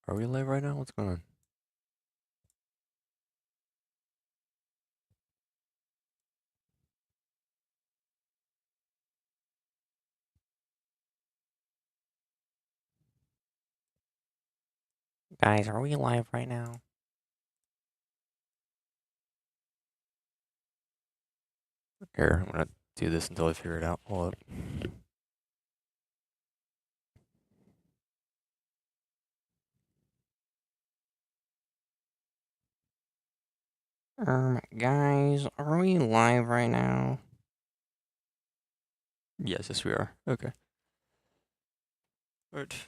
Are we live right now? What's going on? Guys, are we live right now? Here, I'm gonna do this until I figure it out. Hold up. Guys, are we live right now? Yes, we are. Okay. Alright.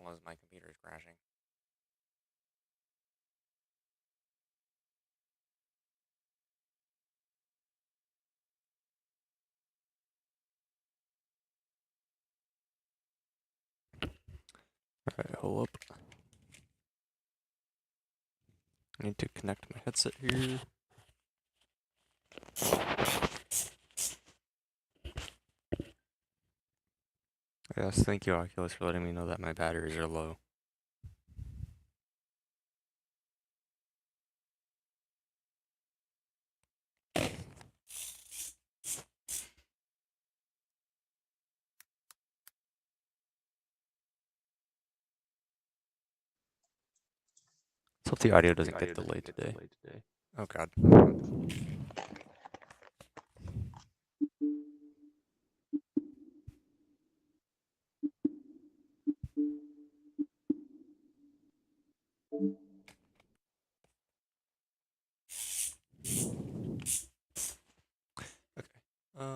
Unless my computer is crashing. Alright, hold up. I need to connect my headset here. Yes, thank you, Oculus, for letting me know that my batteries are low. Let's hope the audio doesn't get delayed today. Oh god.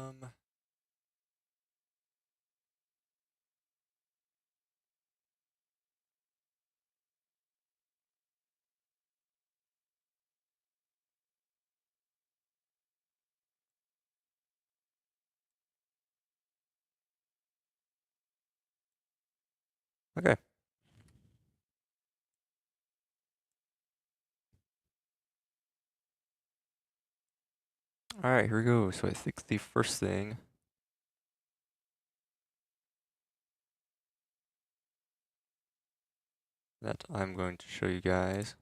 Okay. Okay. Alright, here we go. So I think the first thing that I'm going to show you guys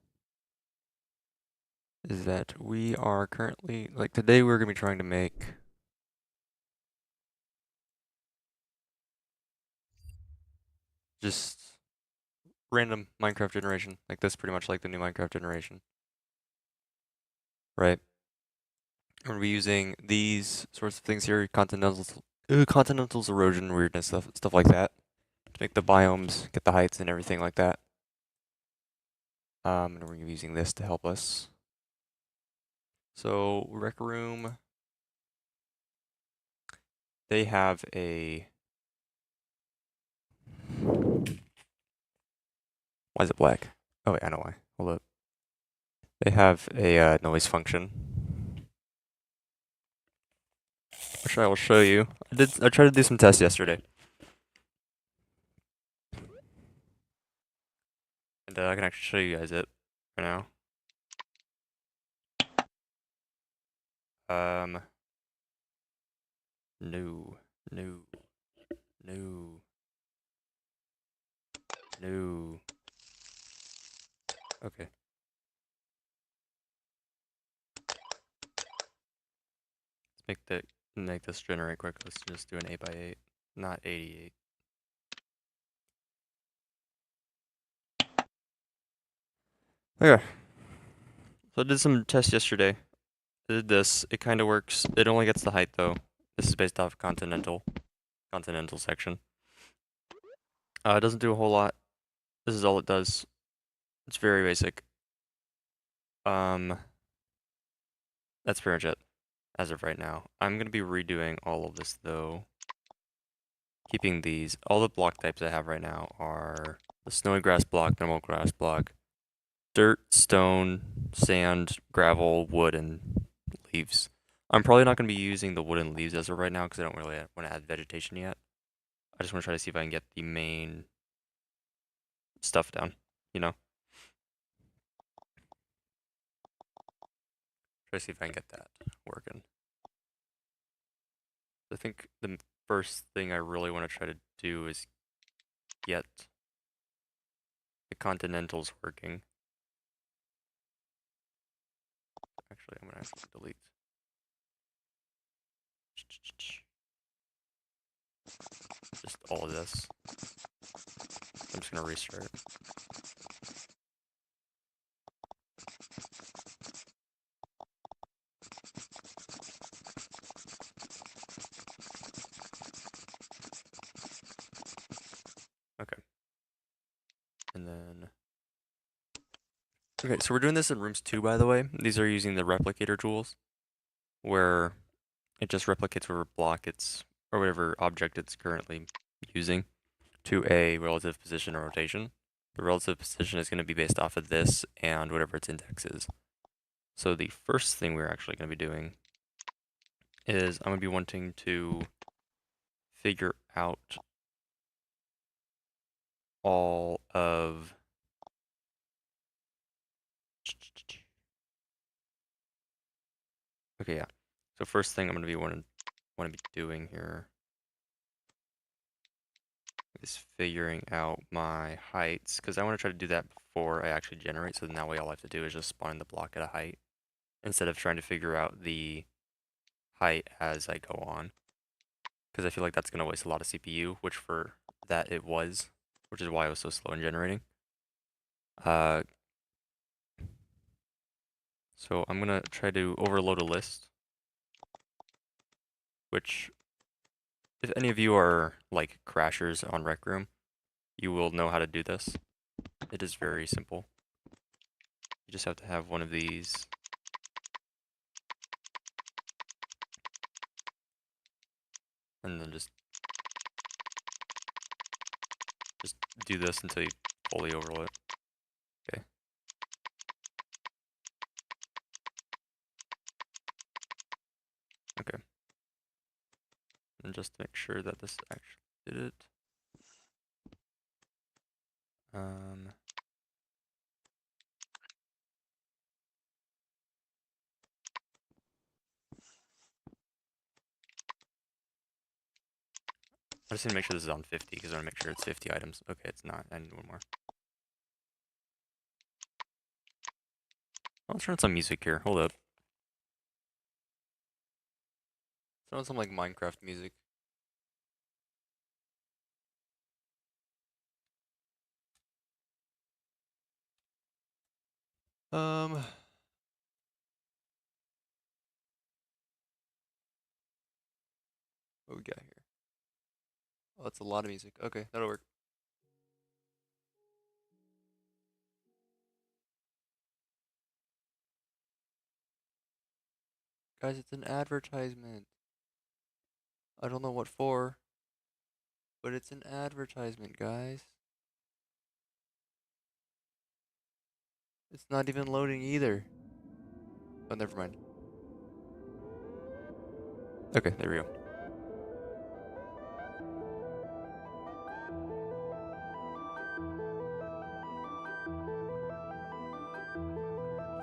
is that we are currently, like today we're going to be trying to make just random Minecraft generation, like this, pretty much like the new Minecraft generation, right? We're gonna be using these sorts of things here, continental's erosion, weirdness, stuff like that, to make the biomes, get the heights and everything like that. And we're gonna be using this to help us. So Rec Room, they have a. Why is it black? Oh wait, I know why. Hold up. They have a noise function, which I will show you. I tried to do some tests yesterday. And I can actually show you guys it right now. No, no, no, no. Okay. Let's make this generate quick. Let's just do an 8x8, not 88. Okay. So I did some tests yesterday. did this. It kind of works. It only gets the height though. This is based off continental section. It doesn't do a whole lot. This is all it does. It's very basic. That's pretty much it as of right now. I'm gonna be redoing all of this though. Keeping these. All the block types I have right now are the snowy grass block, normal grass block, dirt, stone, sand, gravel, wood, and leaves. I'm probably not going to be using the wood and leaves as of right now because I don't really want to add vegetation yet. I just want to try to see if I can get the main stuff down, you know? Try to see if I can get that working. I think the first thing I really want to try to do is get the continentals working. Actually, I'm going to delete. Just all of this. I'm just going to restart. Okay. And then... Okay, so we're doing this in rooms 2, by the way. These are using the replicator tools, where it just replicates whatever block it's, or whatever object it's currently using to a relative position or rotation. The relative position is going to be based off of this and whatever its index is. So the first thing we're actually going to be doing is I'm going to be wanting to figure out all of... Okay, yeah. So first thing I'm going to be want to be doing here is figuring out my heights, because I want to try to do that before I actually generate, so then that way all I have to do is just spawn the block at a height, instead of trying to figure out the height as I go on, because I feel like that's going to waste a lot of CPU, which for that it was, which is why I was so slow in generating. So I'm going to try to overload a list, which, if any of you are like crashers on Rec Room, you will know how to do this. It is very simple. You just have to have one of these. And then just do this until you fully overload it. Okay. Okay. And just to make sure that this actually did it. I just need to make sure this is on 50 because I want to make sure it's 50 items. Okay, it's not. I need one more. Let's turn on some music here. Hold up. Turn on some like Minecraft music. What we got here? Oh, that's a lot of music. Okay, that'll work. Guys, it's an advertisement. I don't know what for, but it's an advertisement, guys. It's not even loading either. Oh, never mind. Okay, there we go.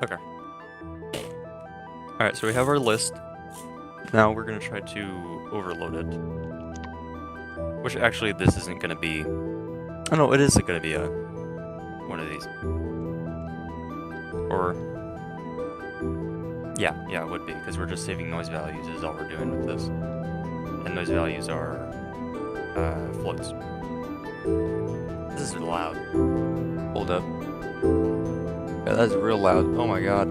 Okay. Alright, so we have our list. Now we're going to try to overload it. Which actually this isn't going to be... Oh no, it isn't going to be a one of these. Or... Yeah, it would be, because we're just saving noise values is all we're doing with this. And noise values are... floats. This is loud. Hold up. Yeah, that's real loud. Oh my god.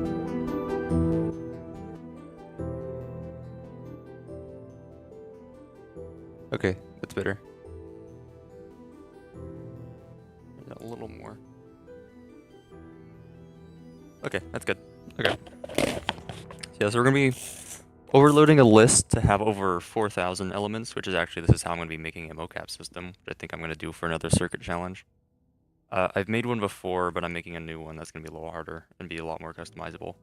Okay, that's better. A little more. Okay, that's good. Okay. Yeah, so we're gonna be overloading a list to have over 4,000 elements, which is actually, this is how I'm gonna be making a mocap system, which I think I'm gonna do for another circuit challenge. I've made one before, but I'm making a new one that's gonna be a little harder and be a lot more customizable.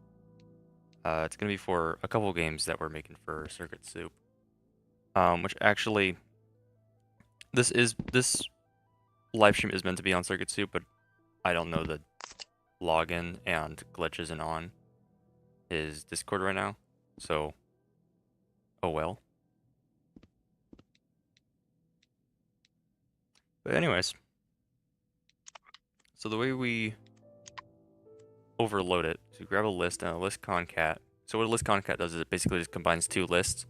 It's gonna be for a couple games that we're making for Circuit Soup. Which actually, this live stream is meant to be on Circuit Soup, but I don't know the login and glitch isn't on his Discord right now, so oh well. But anyways, so the way we overload it, so we grab a list and a list concat. So what a list concat does is it basically just combines two lists,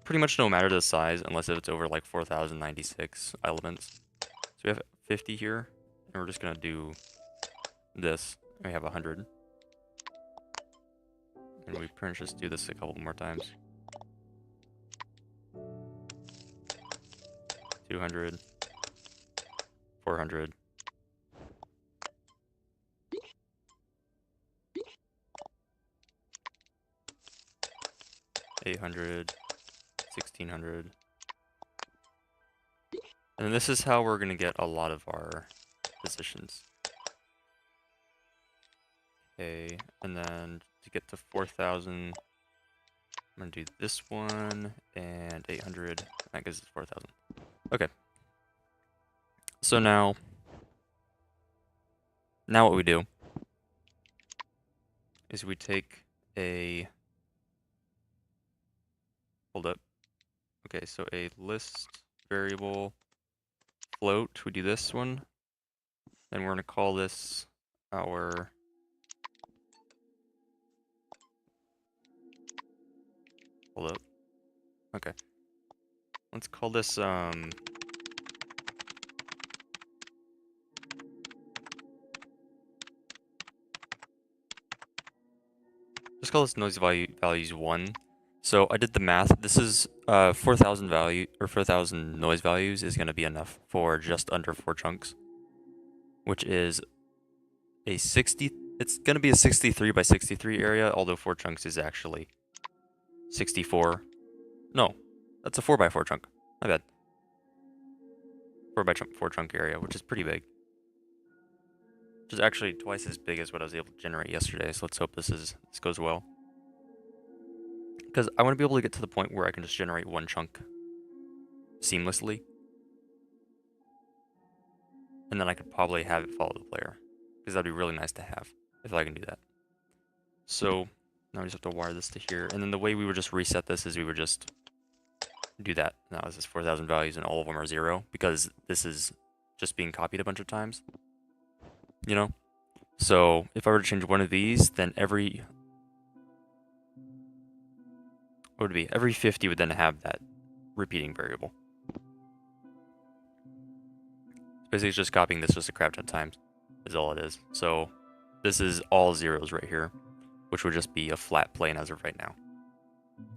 pretty much no matter the size, unless if it's over like 4,096 elements. So we have 50 here, and we're just gonna do this. We have 100. And we pretty much just do this a couple more times. 200. 400. 800. 1600. And this is how we're gonna get a lot of our positions. Okay, and then to get to 4,000, I'm gonna do this one and 800. That gives us 4,000. Okay. So now what we do is we take a, hold up. Okay, so a list variable float, we do this one. Then we're gonna call this our hold up. Okay. Let's call this just call this noise values 1. So I did the math. This is 4,000 value or 4,000 noise values is going to be enough for just under 4 chunks, which is a 60. It's going to be a 63 by 63 area, although 4 chunks is actually 64. No, that's a 4 by 4 chunk. My bad. 4 by 4 chunk area, which is pretty big. Which is actually twice as big as what I was able to generate yesterday. So let's hope this goes well. Because I want to be able to get to the point where I can just generate one chunk seamlessly. And then I could probably have it follow the player. Because that'd be really nice to have, if I can do that. So, now we just have to wire this to here. And then the way we would just reset this is we would just do that. Now this is 4,000 values and all of them are 0. Because this is just being copied a bunch of times. You know? So, if I were to change one of these, then every... what would it be? Every 50 would then have that repeating variable. Basically, it's just copying this just a crap ton of times, is all it is. So this is all zeros right here, which would just be a flat plane as of right now.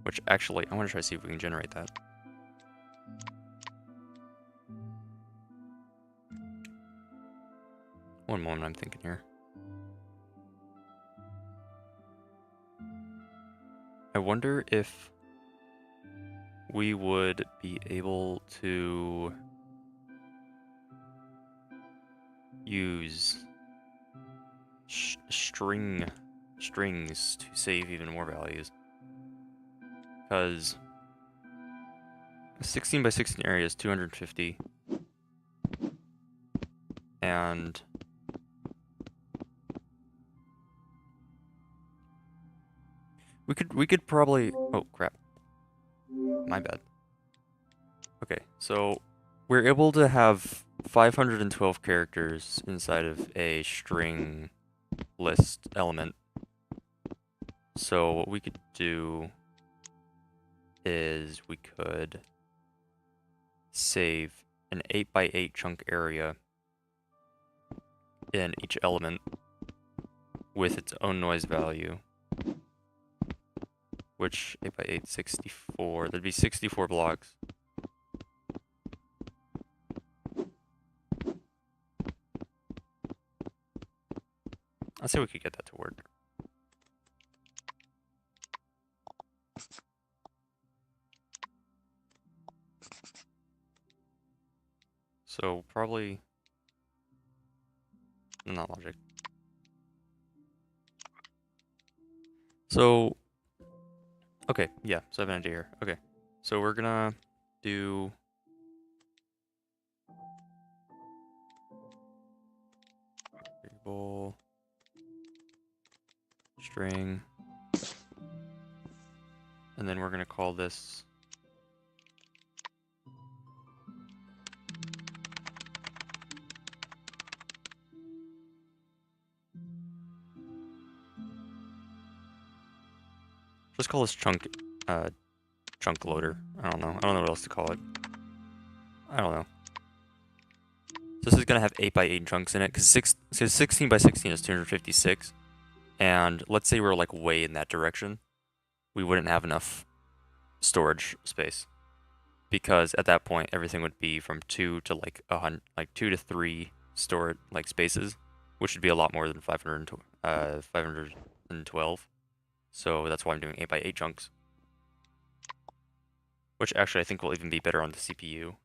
Which actually, I want to try to see if we can generate that. One moment, I'm thinking here. I wonder if we would be able to use strings to save even more values. Because a 16 by 16 area is 250. And we could probably, oh crap. My bad. Okay, so we're able to have 512 characters inside of a string list element. So what we could do is we could save an 8 by 8 chunk area in each element with its own noise value. Which 8 by 8, 64. There'd be 64 blocks. I'd say we could get that to work. So probably not logic. So okay, yeah. So I have an idea here. Okay, so we're gonna do variable string, and then we're gonna call this just call this chunk loader. I don't know what else to call it. I don't know. So this is gonna have 8 by 8 chunks in it because 16 by 16 is 256, and let's say we're like way in that direction, we wouldn't have enough storage space because at that point everything would be from 2 to like 2 to 3 stored like spaces, which would be a lot more than 512. So that's why I'm doing 8 by 8 chunks, which actually I think will even be better on the CPU.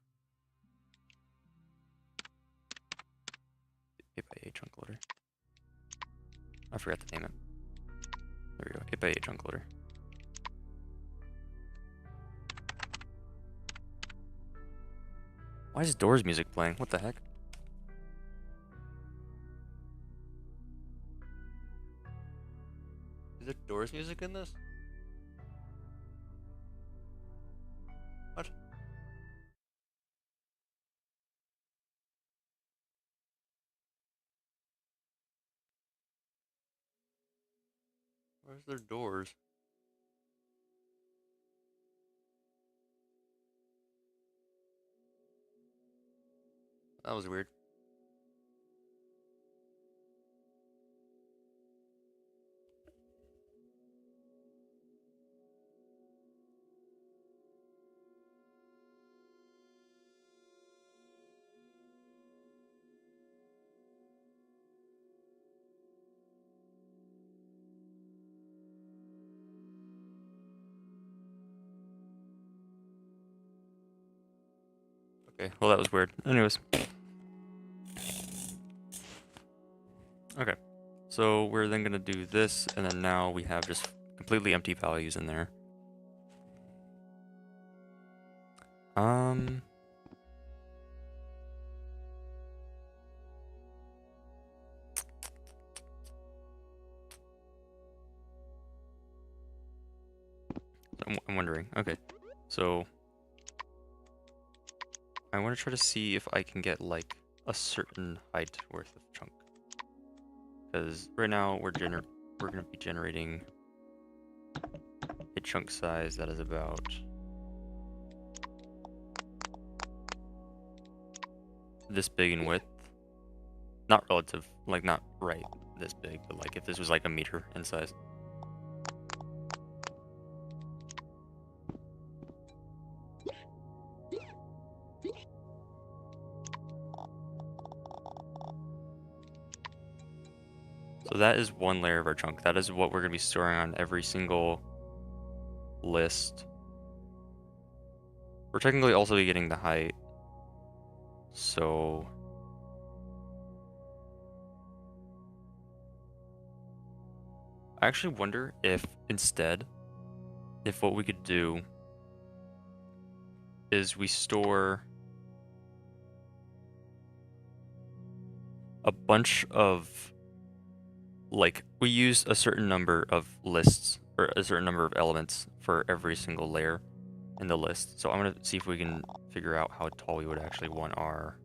8 by 8 chunk loader. I forgot to name it. There we go. 8 by 8 chunk loader. Why is Doors music playing? What the heck? Is there Doors music in this? What? Where's their Doors? That was weird. Okay, well that was weird. Anyways. Okay, so we're then gonna do this, and then now we have just completely empty values in there. I'm wondering. Okay, so I want to try to see if I can get like a certain height worth of chunk, because right now we're gonna be generating a chunk size that is about this big in width. Not relative, like not right this big, but like if this was like a meter in size. So that is one layer of our chunk. That is what we're going to be storing on every single list. We're technically also be getting the height. So I actually wonder if instead, if what we could do is we store a bunch of, like, we use a certain number of lists or a certain number of elements for every single layer in the list. So I'm going to see if we can figure out how tall we would actually want our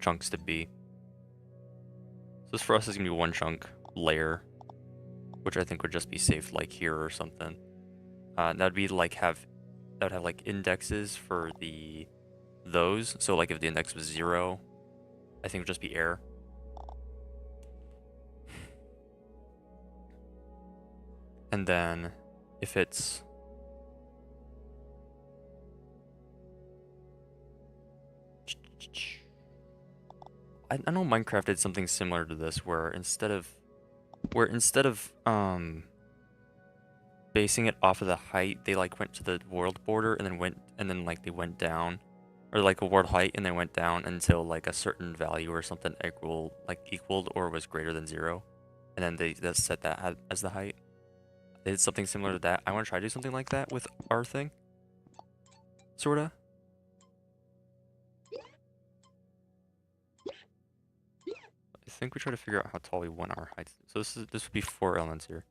chunks to be. So this for us is going to be one chunk layer, which I think would just be safe like here or something. That would be like that would have like indexes for those. So like if the index was 0, I think it would just be error. And then if it's I know Minecraft did something similar to this, where instead of basing it off of the height, they like went to the world border and then like they went down, or like a world height and then went down until like a certain value or something equaled or was greater than 0, and then they set that as the height. They did something similar to that. I want to try to do something like that with our thing, sorta. I think we try to figure out how tall we want our heights. So this would be 4 elements here.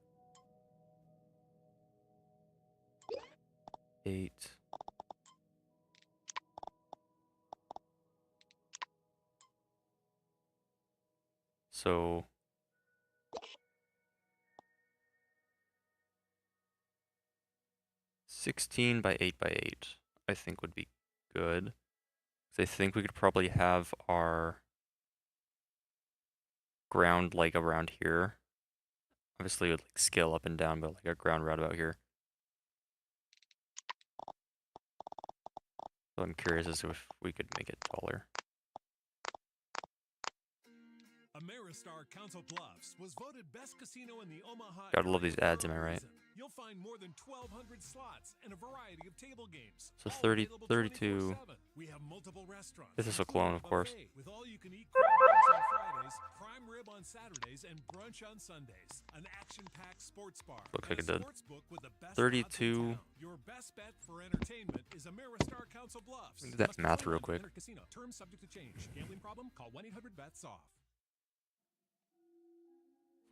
8. So 16 by 8 by 8, I think would be good. So I think we could probably have our ground like around here. Obviously it would like scale up and down, but like a ground right about here. So I'm curious as to if we could make it taller. Ameristar Council Bluffs was voted best casino in the Omaha. Gotta love these ads, am I right? You'll find more than 1,200 slots and a variety of table games. So 30, 32. We have multiple restaurants. This is a clone, of course. With all you can eat crab legs on Fridays, prime rib on Saturdays, and brunch on Sundays. An action-packed sports bar. Looks like it did. With the best 32. Your best bet for entertainment is Ameristar Council Bluffs. Do that math real quick. Casino. Terms subject to change. Gambling problem? Call 1-800-BETS-OFF.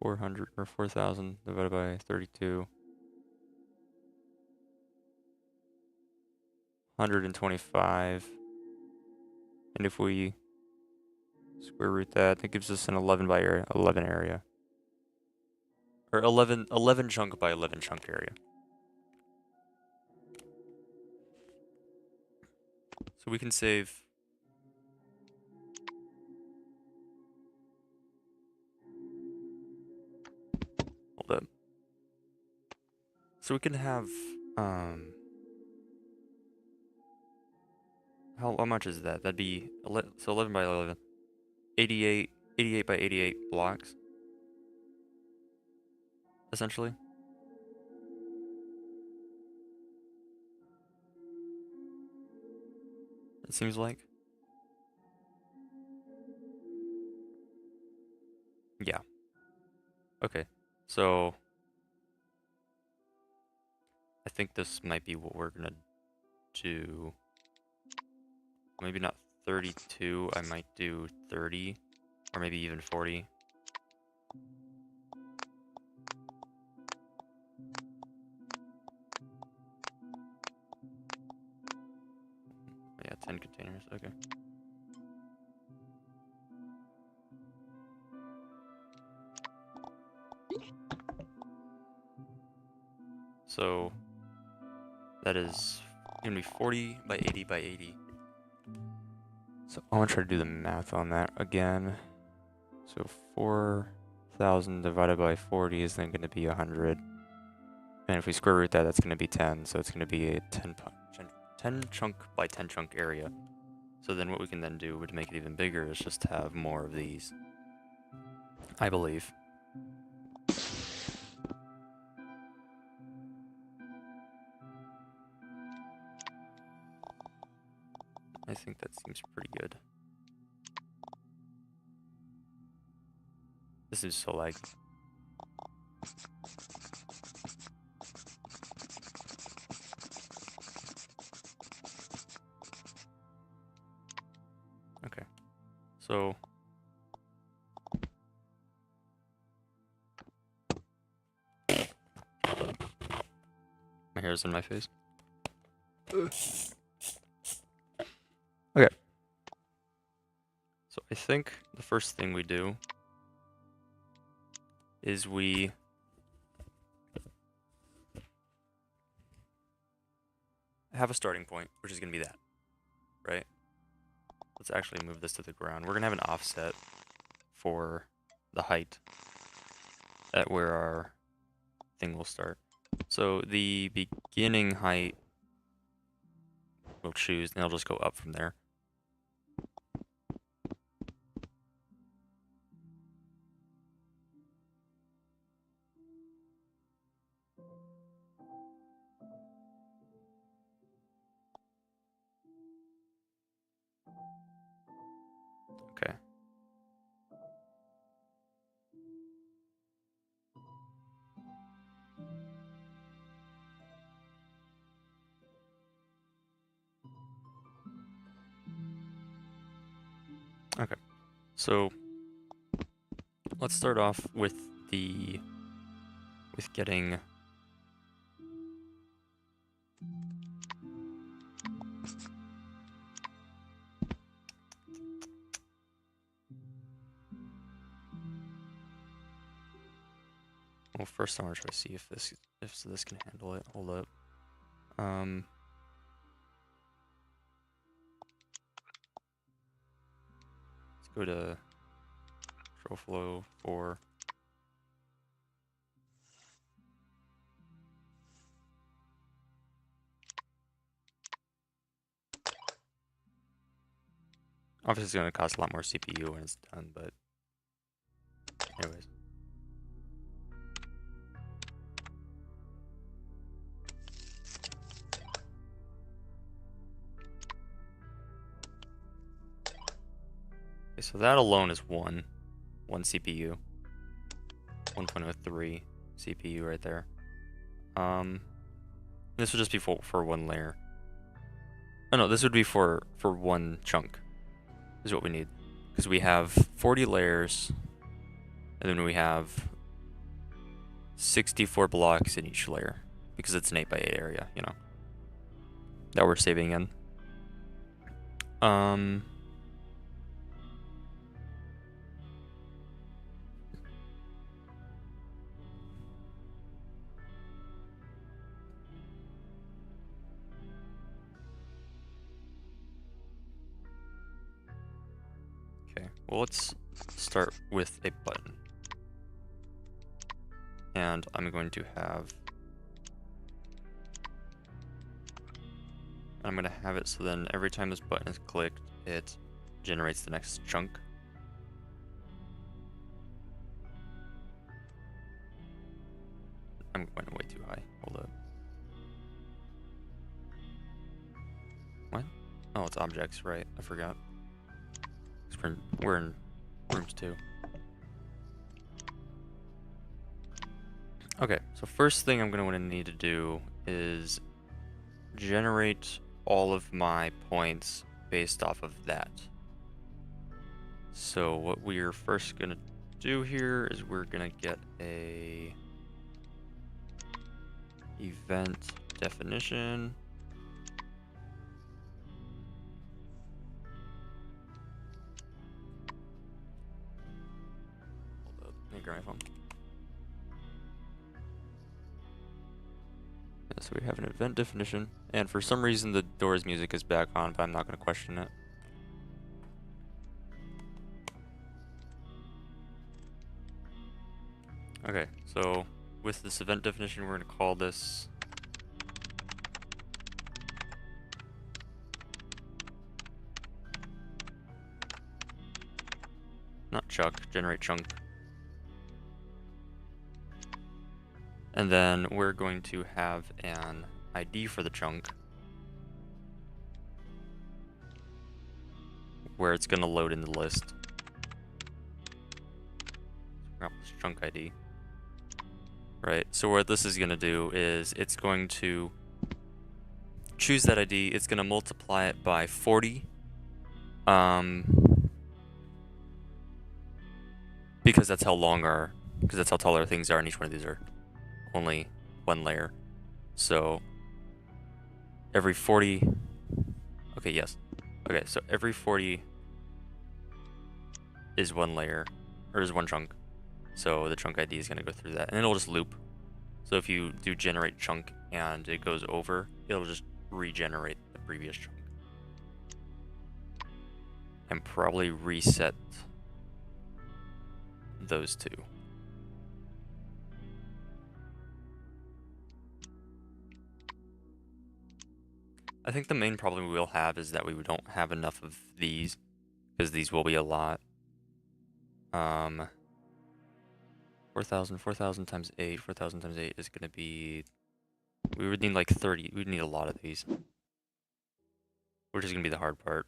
400 or 4,000 divided by 32. 125. And if we square root that, that gives us an 11 by 11 area. Or 11 chunk by 11 chunk area. So we can save. Hold up. So we can have, how much is that? That'd be, so 11 by 11. 88 by 88 blocks. Essentially. It seems like. Yeah. Okay. So I think this might be what we're gonna do. Maybe not 32, I might do 30, or maybe even 40. Yeah, 10 containers, okay. So that is gonna be 40 by 80 by 80. So I want to try to do the math on that again. So 4,000 divided by 40 is then going to be 100. And if we square root that, that's going to be 10. So it's going to be a 10 chunk by 10 chunk area. So then what we can then do to make it even bigger is just have more of these. I believe. I think that seems pretty good. This is so laggy. Okay. So my hair's in my face. Okay. So I think the first thing we do is we have a starting point, which is going to be that, right? Let's actually move this to the ground. We're going to have an offset for the height at where our thing will start. So the beginning height we'll choose, and it'll just go up from there. Okay, so let's start off with getting well, first I want to try to see if this can handle it. Hold up. Let's go to control flow 4. Obviously, it's going to cost a lot more CPU when it's done, but anyways. Okay, so that alone is one CPU. 1.03 CPU right there. This would just be for one layer. Oh no, this would be for one chunk. Is what we need, because we have 40 layers, and then we have 64 blocks in each layer, because it's an 8x8 area, you know, that we're saving in. Okay, well, let's start with a button. And I'm going to have it so then every time this button is clicked, it generates the next chunk. I'm going way too high. Hold up. What? Oh, it's objects, right? I forgot. We're in rooms 2. Okay, so first thing I'm going to need to do is generate all of my points based off of that. So what we're first going to do here is we're going to get a event definition. Hold up, let me grab my phone. So we have an event definition, and for some reason the Doors music is back on, but I'm not going to question it. Okay, so with this event definition, we're going to call this not chuck, generate chunk. And then we're going to have an ID for the chunk where it's going to load in the list. This chunk ID. Right, so what this is going to do is it's going to choose that ID, it's going to multiply it by 40. Because that's how tall our things are, and each one of these are only one layer. So every 40, okay, yes. Okay, so every 40 is one layer, or is one chunk. So the chunk ID is gonna go through that, and it'll just loop. So if you do generate chunk and it goes over, it'll just regenerate the previous chunk. And probably reset those two. I think the main problem we'll have is that we don't have enough of these, because these will be a lot. 4,000 times 8, 4,000 times 8 is going to be... We would need like 30. We'd need a lot of these. Which is going to be the hard part.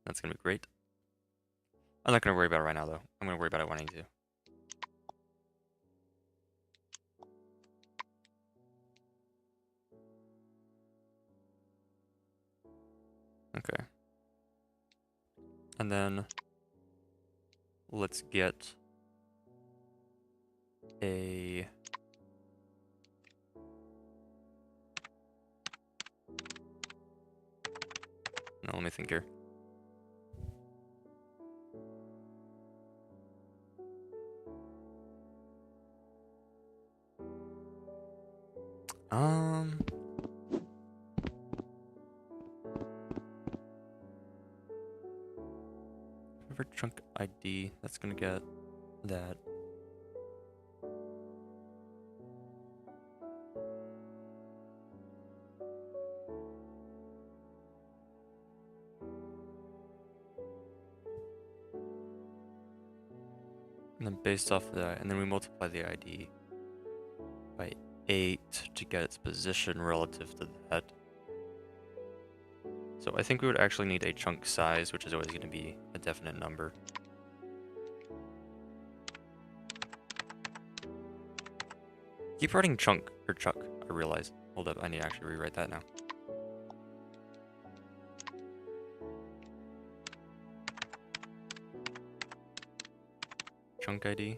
That's going to be great. I'm not going to worry about it right now, though. I'm going to worry about it when I need to. Okay. And then let's get a no, let me think here. For chunk ID, that's gonna get that. And then based off of that, and then we multiply the ID by 8 to get its position relative to that. So I think we would actually need a chunk size, which is always going to be a definite number. Keep writing chunk, or chuck, I realize. Hold up, I need to actually rewrite that now. Chunk ID.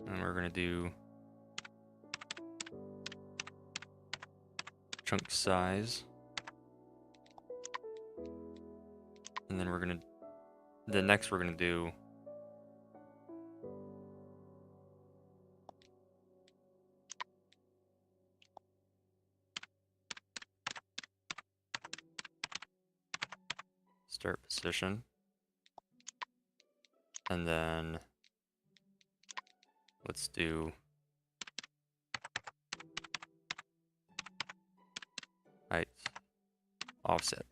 And we're going to do chunk size. And then we're going to, the next we're going to do start position. And then let's do height offset.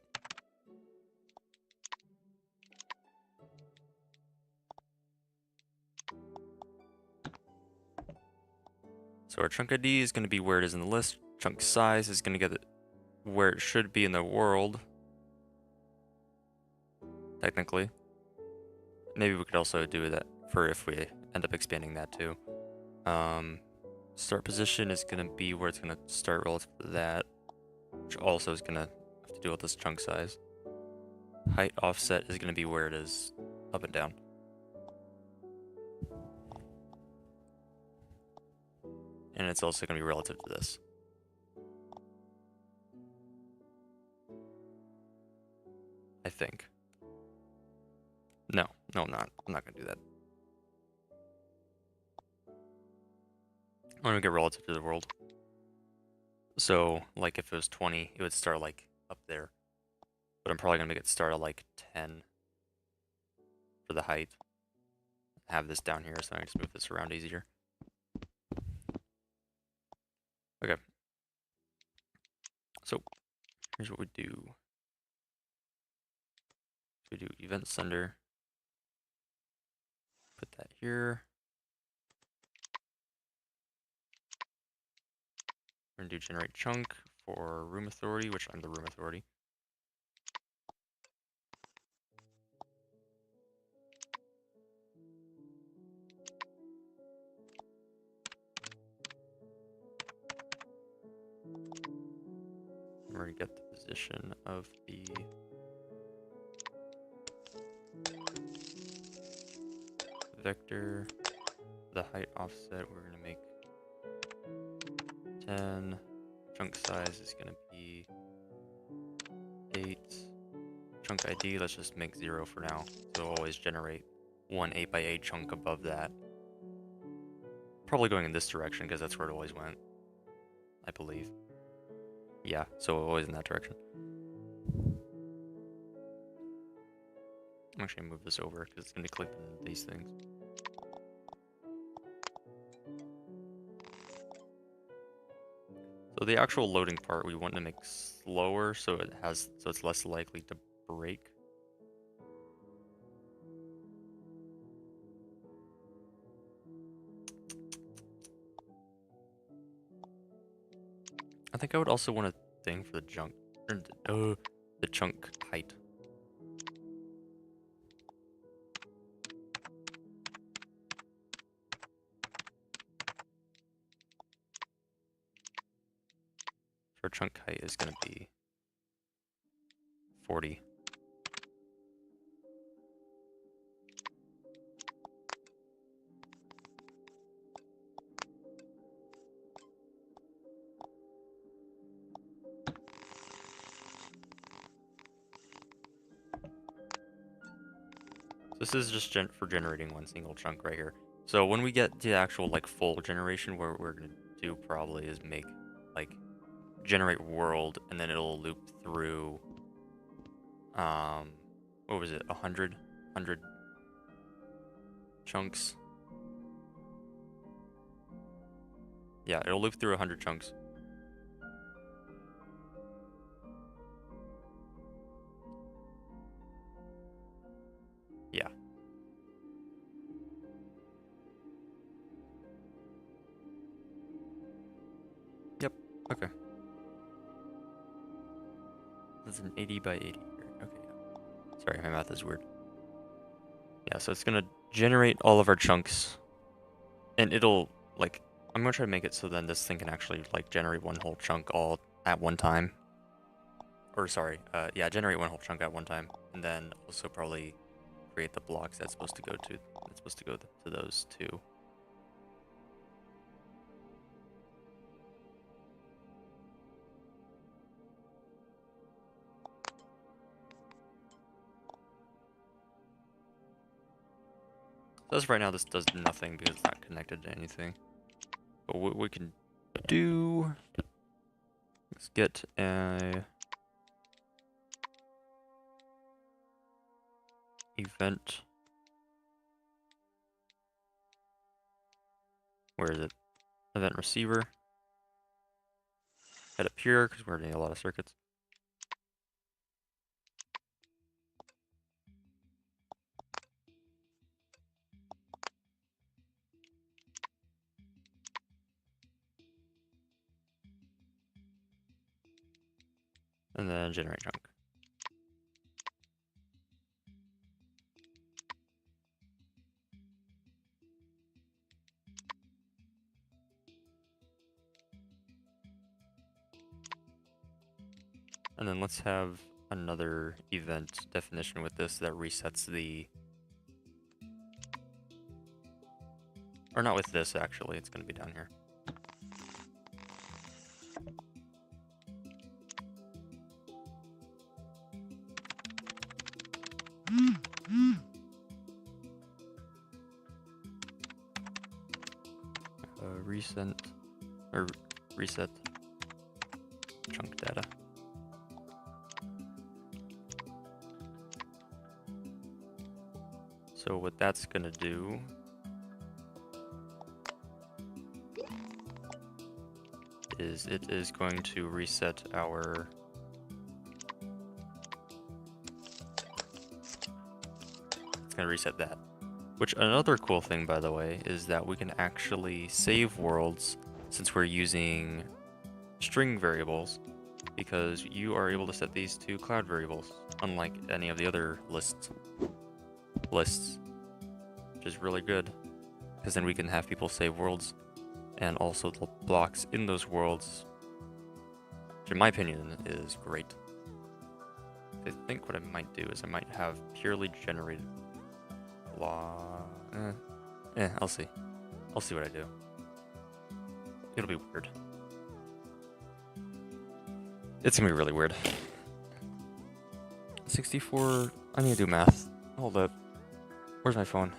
So our chunk ID is going to be where it is in the list. Chunk size is going to get it where it should be in the world. Technically. Maybe we could also do that for if we end up expanding that too. Start position is going to be where it's going to start relative to that, which also is going to have to do with this chunk size. Height offset is going to be where it is up and down. And it's also going to be relative to this. I think. No, I'm not. I'm not going to do that. I'm going to get relative to the world. So, like, if it was 20, it would start, like, up there. But I'm probably going to make it start at, like, 10 for the height. Have this down here, so I can just move this around easier. Okay. So, here's what we do. We do event sender. Put that here. We're going to do generate chunk for room authority, which I'm the room authority. We're going to get the position of the vector. The height offset, we're going to make 10. Chunk size is going to be 8. Chunk ID, let's just make 0 for now. So we'll always generate one 8x8 chunk above that. Probably going in this direction because that's where it always went, I believe. Yeah, so always in that direction. I'm actually going to move this over because it's going to be clipping these things. So the actual loading part we want to make slower so it's less likely to break. I think I would also want a thing for the the chunk height. Our chunk height is going to be 40. This is just for generating one single chunk right here. So when we get to the actual like full generation, what we're gonna do probably is make like generate world, and then it'll loop through what was it, 100 chunks. Yeah, it'll loop through 100 chunks. Yeah. Yep. Okay. That's an 80 by 80 here. Okay. Yeah. Sorry, my math is weird. Yeah, so it's gonna generate all of our chunks, and it'll like, I'm gonna try to make it so then this thing can actually like generate one whole chunk all at one time. Or sorry, yeah, generate one whole chunk at one time, and then also probably create the blocks that's supposed to go to. That's supposed to go to those two. So as of right now, this does nothing because it's not connected to anything. But what we can do, let's get a event. Where is it? Event receiver. Head up here because we're doing a lot of circuits. And then generate chunk. And then let's have another event definition with this that resets the... Or not with this, actually. It's going to be down here. Reset chunk data. So what that's gonna do is it is going to reset our it's gonna reset that. Which another cool thing, by the way, is that we can actually save worlds since we're using string variables, because you are able to set these to cloud variables, unlike any of the other lists, which is really good, because then we can have people save worlds and also the blocks in those worlds, which in my opinion is great. I think what I might do is I might have purely generated I'll see. I'll see what I do. It'll be weird. It's gonna be really weird. 64... I need to do math. Hold up. Where's my phone?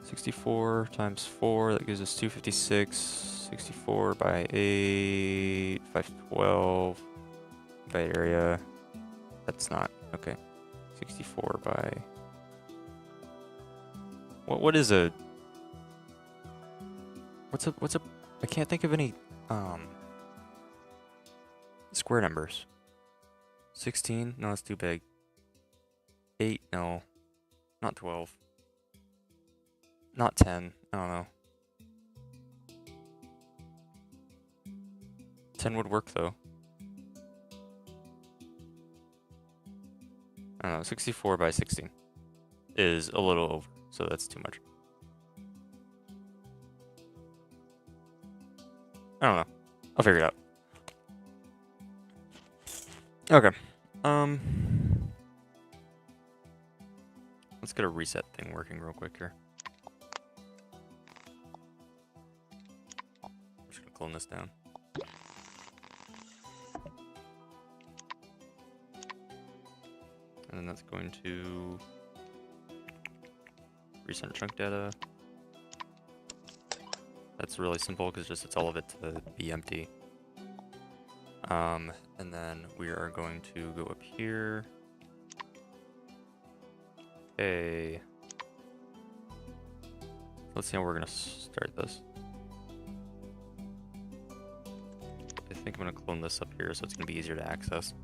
64 times 4, that gives us 256. 64 by 8, 512. Byte area. That's not... okay. 64 by... What is a... What's a... I can't think of any, square numbers. 16? No, that's too big. 8? No. Not 12. Not 10. I don't know. 10 would work, though. I don't know, 64 by 16 is a little over, so that's too much. I don't know. I'll figure it out. Okay. Let's get a reset thing working real quick here. I'm just gonna clone this down. And then that's going to recent chunk data. That's really simple because just it's all of it to be empty. And then we are going to go up here. Okay. Let's see how we're gonna start this. I think I'm gonna clone this up here so it's gonna be easier to access.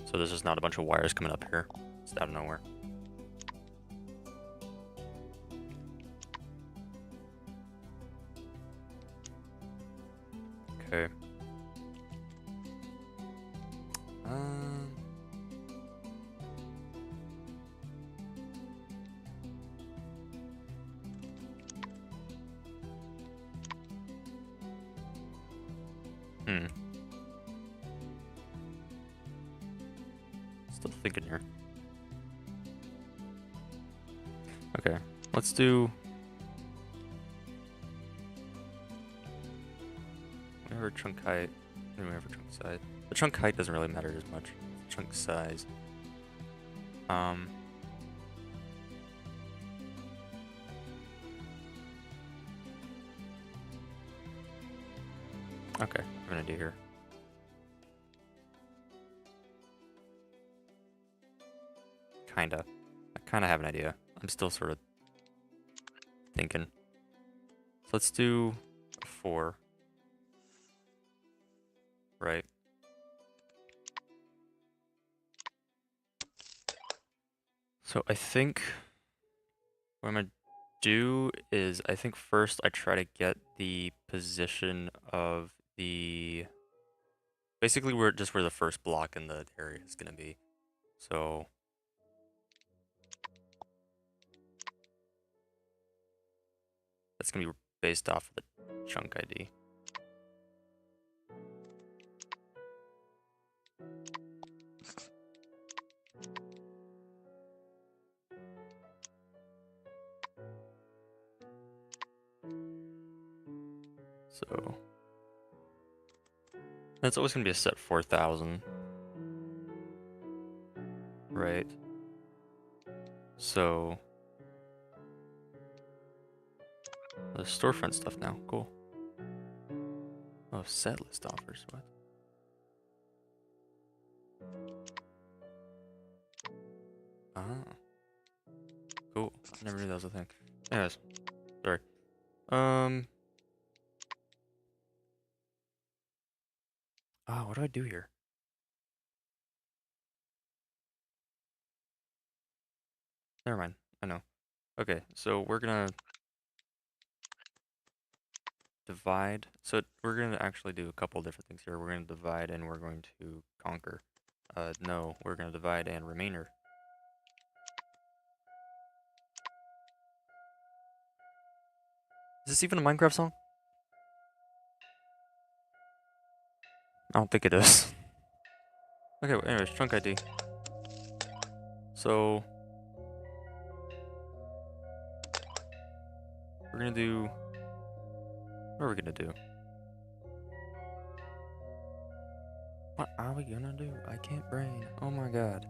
So there's just not a bunch of wires coming up here. It's out of nowhere. Okay. Still thinking here. Okay, let's do. We have our chunk height. And we have our chunk size. The chunk height doesn't really matter as much. It's chunk size. Okay, I'm gonna do here. Kinda. I kinda have an idea. I'm still sort of thinking. So let's do 4. Right. So I think what I'm gonna do is I think first I try to get the position of the basically where the first block in the area is gonna be. So that's gonna be based off of the chunk ID. So that's always gonna be a set 4000. Right. So the storefront stuff now, cool. Oh, set list offers, what? Ah. Cool. Never knew that was a thing. Anyways, sorry. What do I do here? Never mind. I know. Okay, so we're gonna divide. So we're gonna actually do a couple different things here. We're gonna divide and we're going to conquer. No, we're gonna divide and remainder. Is this even a Minecraft song? I don't think it is. Okay, well, anyways, chunk ID. So we're gonna do. What are we gonna do? What are we gonna do? I can't brain. Oh my god.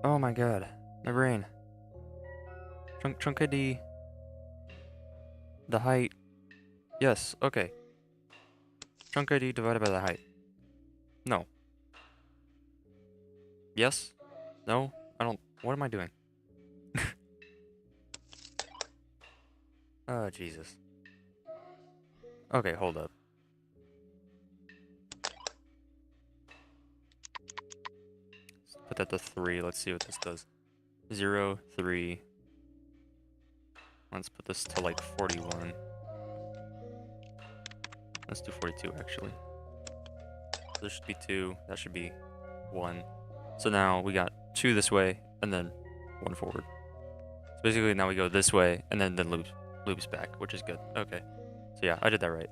Oh my god. My brain. Chunk ID. The height. Yes, okay. Chunk ID divided by the height. No. Yes? No? I don't. What am I doing? Oh, Jesus. Okay, hold up. Let's put that to 3. Let's see what this does. 0, 3. Let's put this to like 41. Let's do 42 actually. There should be 2. That should be 1. So now we got 2 this way and then 1 forward. So basically now we go this way and then loops back, which is good. Okay. So yeah, I did that right.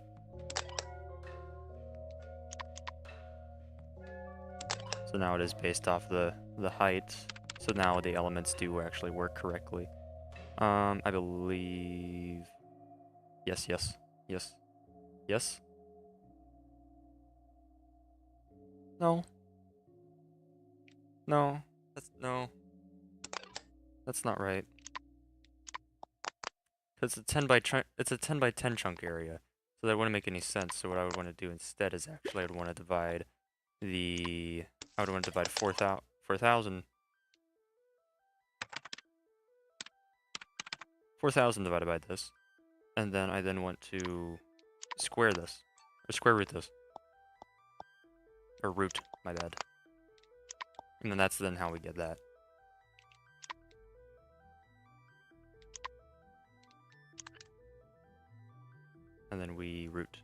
So now it is based off the height. So now the elements do actually work correctly. I believe. Yes. No. No. No. That's not right. Because it's a 10 by 10 chunk area. So that wouldn't make any sense. So what I would want to do instead is actually I would want to divide the 4,000 divided by this. And then I want to square this. Or square root this. Or root, my bad. And then that's then how we get that. And then we root.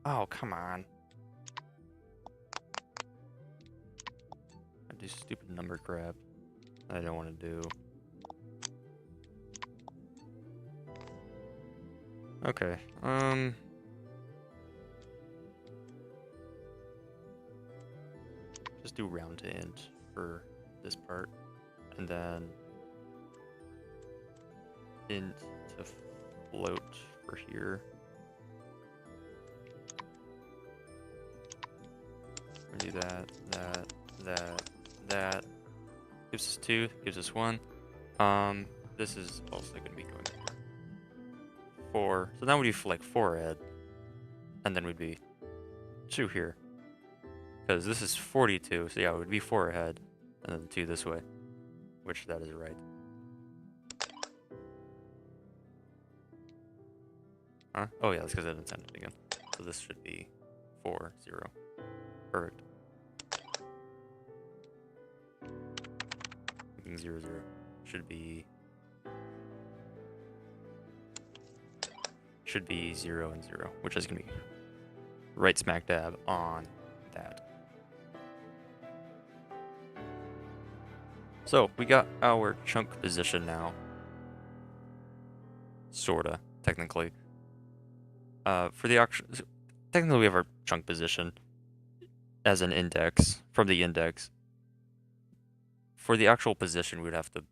Oh, come on. I do stupid number crap I don't want to do. Okay, just do round to int for this part, and then int to float for here. We do that. Gives us 2, gives us 1. This is also going to be going here. 4. So now we do like 4 ahead, and then we'd be 2 here. Because this is 42, so yeah, it would be 4 ahead, and then 2 this way, which that is right. Huh? Oh yeah, that's because I didn't send it again. So this should be 4, 0. Perfect. 0, 0. Should be 0 and 0, which is going to be right smack dab on that. So we got our chunk position now. Sorta, technically. For the actual, technically we have our chunk position as an index from the index. For the actual position, we'd have to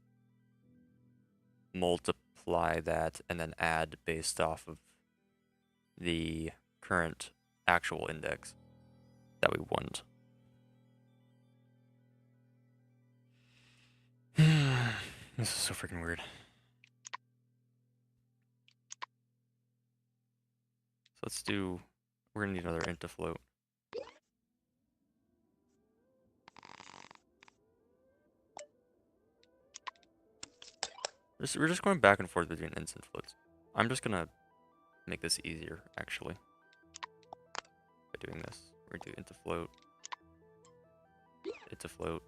multiply that and then add based off of the current actual index that we want. This is so freaking weird. So let's do, we're gonna need another int to float. We're just going back and forth between ints and floats. I'm just gonna make this easier, actually, by doing this. We're gonna do int to float, int to float.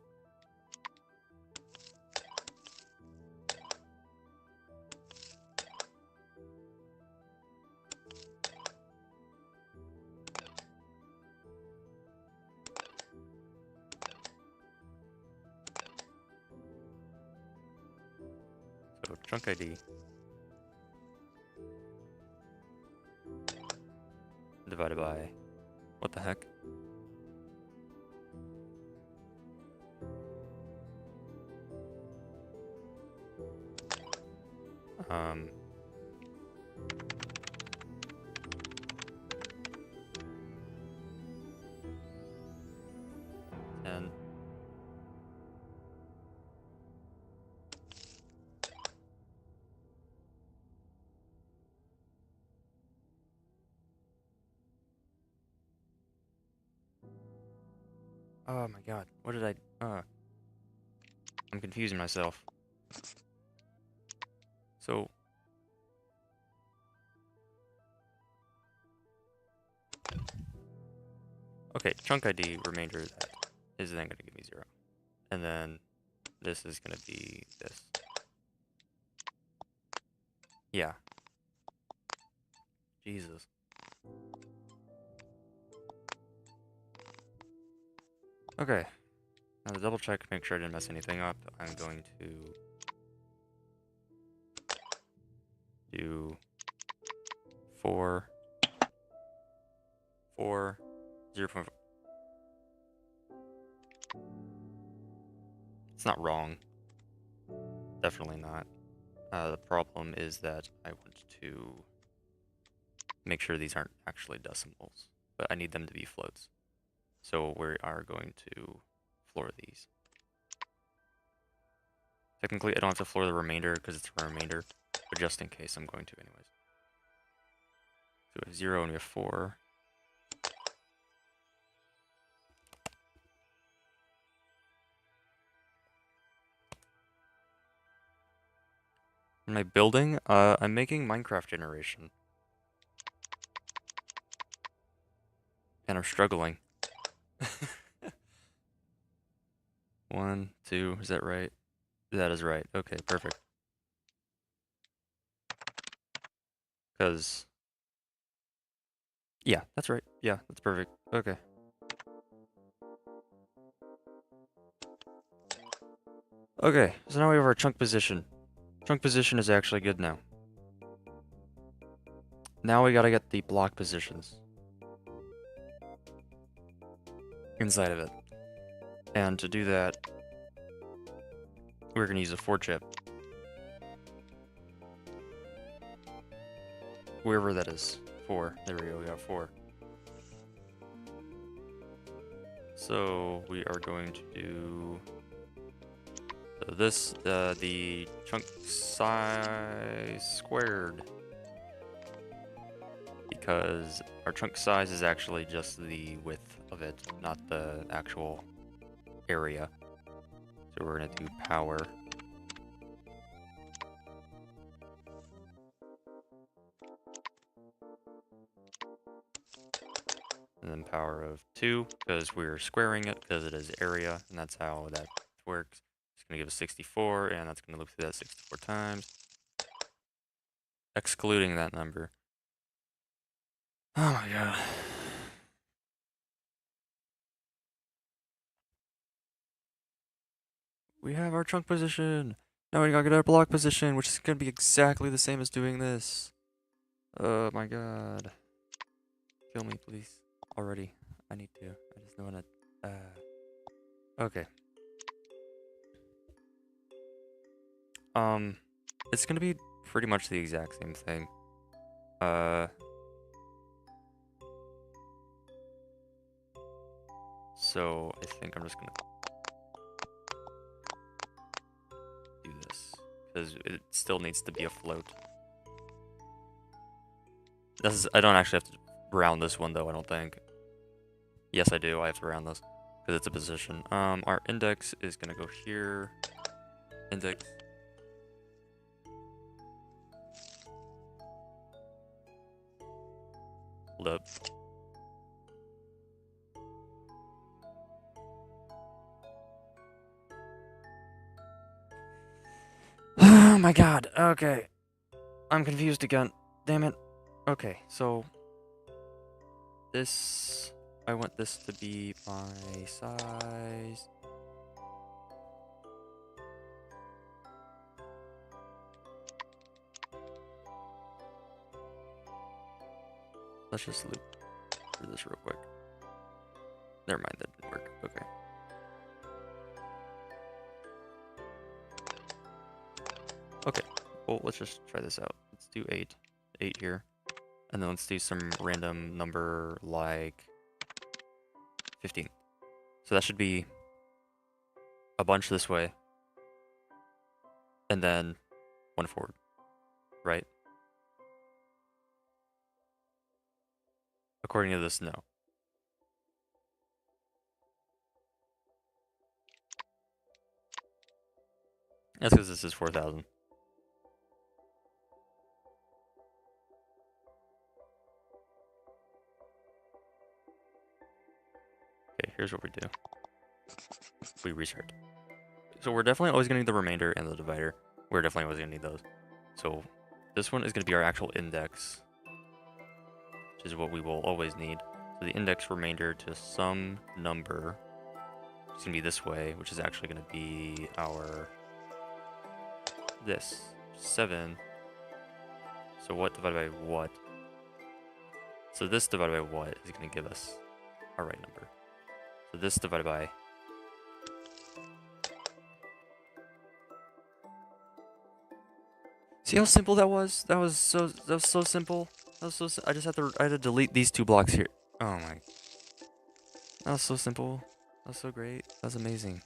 So chunk ID divided by, what the heck? And oh my god, what did I'm confusing myself. So okay, chunk ID remainder that is then gonna give me 0. And then this is gonna be this. Yeah. Jesus. Okay. Now to double check, make sure I didn't mess anything up, I'm going to do 4, 4, 0.4. It's not wrong. Definitely not. The problem is that I want to make sure these aren't actually decimals, but I need them to be floats. So we are going to floor these. Technically, I don't have to floor the remainder because it's a remainder, but just in case, I'm going to anyways. So we have 0 and we have 4. In my building, I'm making Minecraft generation. And I'm struggling. 1, 2, is that right? That is right. Okay, perfect. Because... yeah, that's right. Yeah, that's perfect. Okay. Okay, so now we have our chunk position. Chunk position is actually good now. Now we gotta get the block positions inside of it. And to do that, we're gonna use a 4 chip. Wherever that is. 4. There we go, we got 4. So we are going to do this, the chunk size squared. Because our chunk size is actually just the width of it, not the actual area. So we're gonna do power. And then power of 2, because we're squaring it, because it is area, and that's how that works. It's going to give us 64, and that's going to loop through that 64 times. Excluding that number. Oh my god. We have our chunk position! Now we gotta get our block position, which is going to be exactly the same as doing this. Oh my god. Kill me, please. Already. I need to. I just don't want to... okay. It's gonna be pretty much the exact same thing. So I think I'm just gonna do this, because it still needs to be afloat. I don't actually have to round this one though, I don't think. Yes, I do, I have to round this, because it's a position. Our index is gonna go here. Index. Lip. Oh my god, okay. I'm confused again. Damn it. Okay, so this, I want this to be my size. Let's just loop through this real quick. Never mind, that didn't work. Okay. Okay, well, let's just try this out. Let's do 8. 8 here. And then let's do some random number like 15. So that should be a bunch this way. And then one forward. Right? According to this, no. That's because this is 4,000. Okay, here's what we do. We restart. So we're definitely always going to need the remainder and the divider. We're definitely always going to need those. So this one is going to be our actual index, which is what we will always need. So the index remainder to some number It's gonna be this way, which is actually gonna be our this 7. So what divided by what? So this divided by what is gonna give us our right number. So this divided by see how simple that was? That was so simple. That was so I had to delete these 2 blocks here. Oh my. That was so simple. That was so great. That was amazing.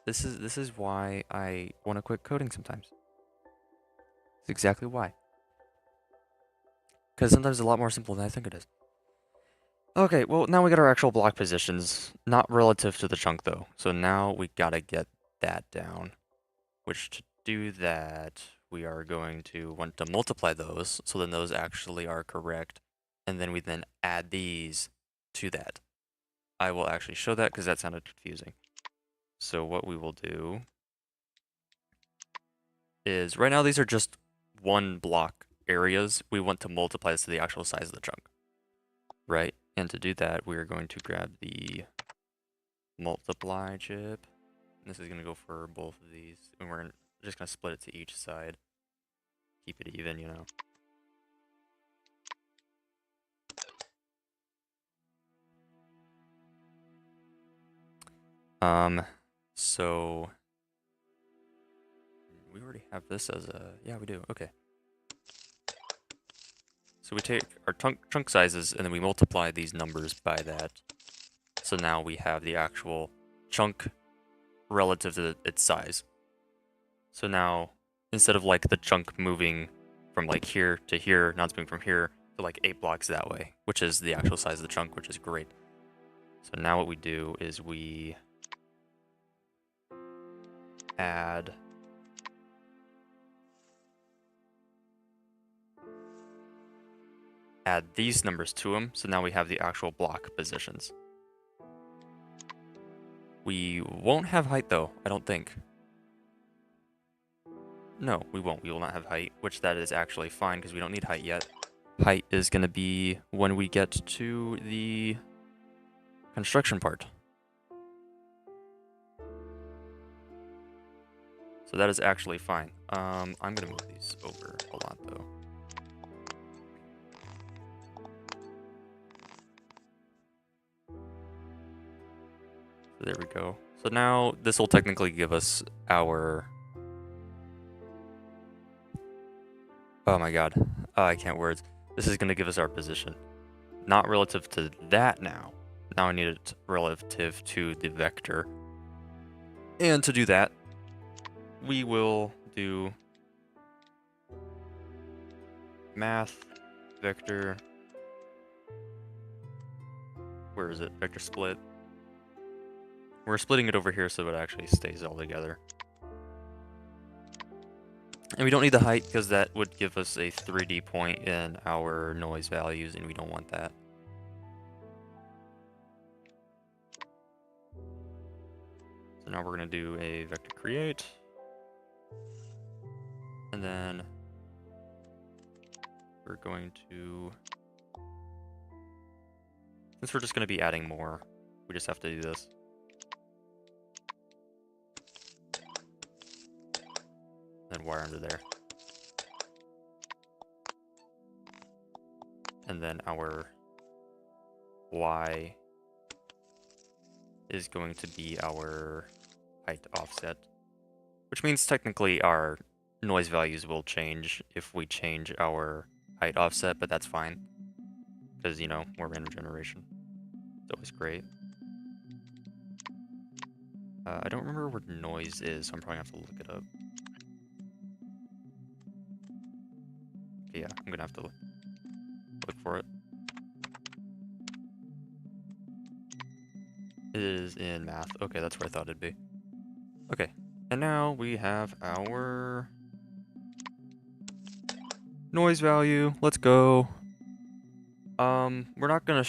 This is why I want to quit coding sometimes. It's exactly why. Because sometimes it's a lot more simple than I think it is. Okay, well, now we got our actual block positions. Not relative to the chunk, though. So now we gotta get that down. Which, to do that, we are going to want to multiply those, so then those actually are correct. And then we then add these to that. I will actually show that because that sounded confusing. So what we will do is, right now these are just 1 block areas. We want to multiply this to the actual size of the chunk, right? And to do that, we are going to grab the multiply chip. This is going to go for both of these, and we're just going to split it to each side. Keep it even, you know. So we already have this as a, yeah, we do. Okay. So we take our chunk sizes and then we multiply these numbers by that. So now we have the actual chunk relative to its size. So now, instead of like the chunk moving from like here to here, now it's moving from here to like 8 blocks that way, which is the actual size of the chunk, which is great. So now what we do is we add these numbers to them. So now we have the actual block positions. We won't have height though, I don't think. No, we won't. We will not have height, which that is actually fine because we don't need height yet. Height is going to be when we get to the construction part. So that is actually fine. I'm going to move these over a lot though. So there we go. So now this will technically give us our... Oh my god. I can't words. This is going to give us our position. Not relative to that now. Now I need it relative to the vector. And to do that, we will do math vector. Where is it? Vector split. We're splitting it over here so it actually stays all together. And we don't need the height because that would give us a 3D point in our noise values, and we don't want that. So now we're going to do a vector create. And then we're going to... Since we're just going to be adding more, we just have to do this. Then wire under there. And then our Y is going to be our height offset. Which means technically our noise values will change if we change our height offset, but that's fine. Because, you know, more random generation. It's always great. I don't remember where noise is, so I'm probably going to have to look it up. Okay, yeah, I'm going to have to look for it. It is in math. Okay, that's where I thought it'd be. Okay, and now we have our noise value. Let's go. We're not gonna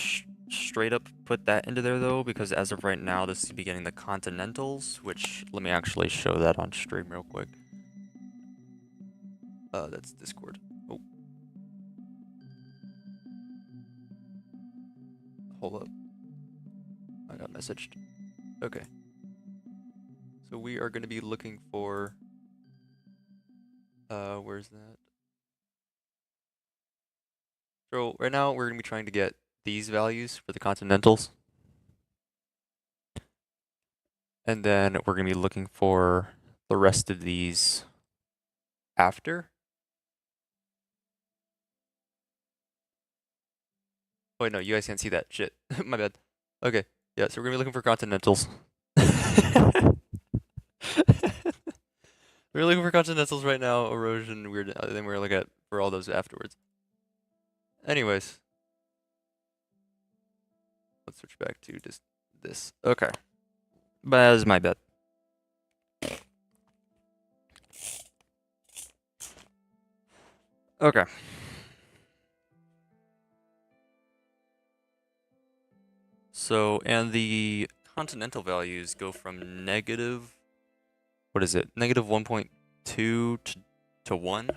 straight up put that into there though, because as of right now, this is beginning the continentals, which let me actually show that on stream real quick. That's Discord. Oh. Hold up. I got messaged. Okay. So we are going to be looking for, where's that? So right now we're going to be trying to get these values for the continentals. And then we're going to be looking for the rest of these after. Oh, wait, no, you guys can't see that. Shit. My bad. Okay. Yeah, so we're going to be looking for continentals. We're looking for continentals right now, erosion, weird, then we're looking at for all those afterwards. Anyways. Let's switch back to just this. Okay. But that is my bet. Okay. So, and the continental values go from negative, what is it? Negative 1.2 to 1.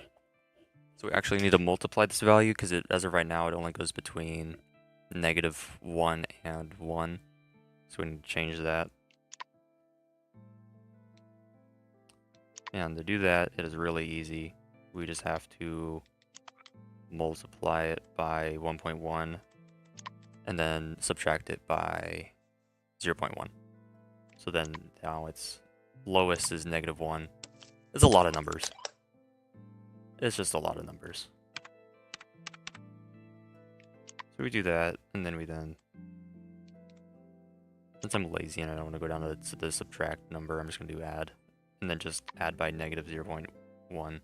So we actually need to multiply this value because as of right now, it only goes between negative 1 and 1. So we need to change that. And to do that, it is really easy. We just have to multiply it by 1.1 and then subtract it by 0.1. So then now its lowest is negative 1. It's a lot of numbers. It's just a lot of numbers. So we do that, and then since I'm lazy and I don't want to go down to the subtract number, I'm just going to do add. And then just add by negative 0.1.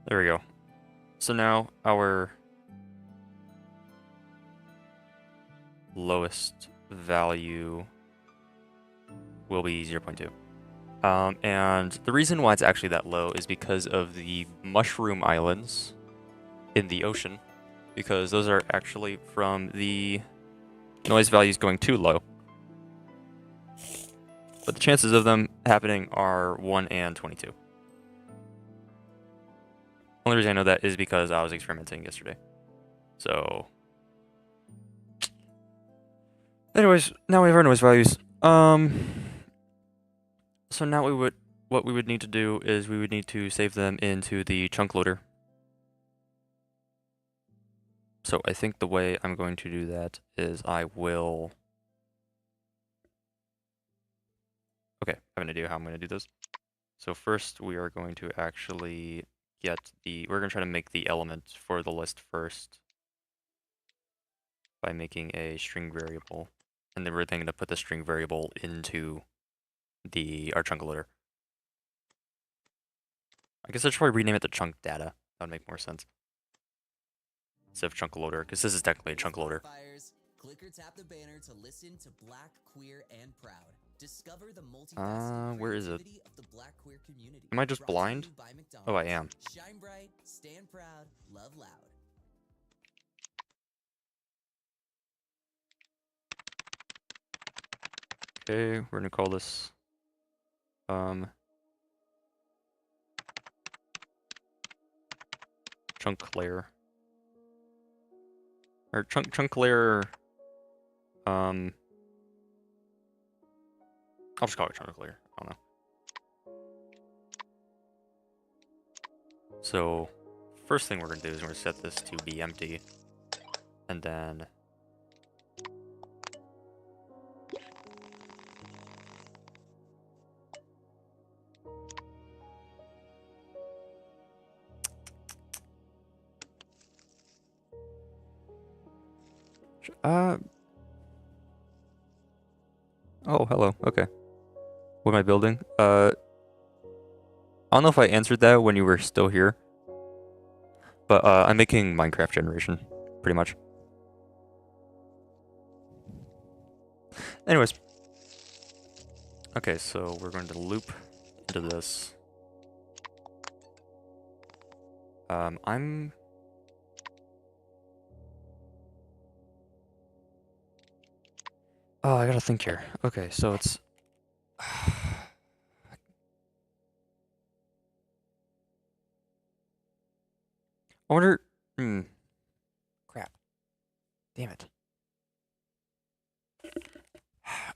There we go. So now our lowest value will be 0.2. And the reason why it's actually that low is because of the mushroom islands in the ocean, because those are actually from the noise values going too low. But the chances of them happening are 1 and 22. Only reason I know that is because I was experimenting yesterday. So, anyways, now we have our noise values. So now what we would need to do is we would need to save them into the chunk loader. So I think the way I'm going to do that is I will. Okay, I have an idea how I'm going to do this. So first we are going to actually we're going to try to make the element for the list first by making a string variable. And then we're then going to put the string variable into our chunk loader. I guess I should probably rename it to chunk data. That would make more sense. Instead of chunk loader, because this is technically a chunk loader. Click or tap the banner to listen to Black, Queer, and Proud. Discover the multifaceted Where is it? creativity of the Black queer community. Am I just Brought to blind? you by McDonald's. Oh, I am. Shine bright, stand proud, love loud. Okay, we're gonna call this chunk layer. Or chunk layer I'll just call it chunk layer. I don't know. So first thing we're gonna do is we're gonna set this to be empty. And then oh, hello. Okay. What am I building? I don't know if I answered that when you were still here. But I'm making Minecraft generation, pretty much. Anyways. Okay, so we're going to loop into this. Oh, I gotta think here. Okay, so it's... I wonder... Crap. Damn it.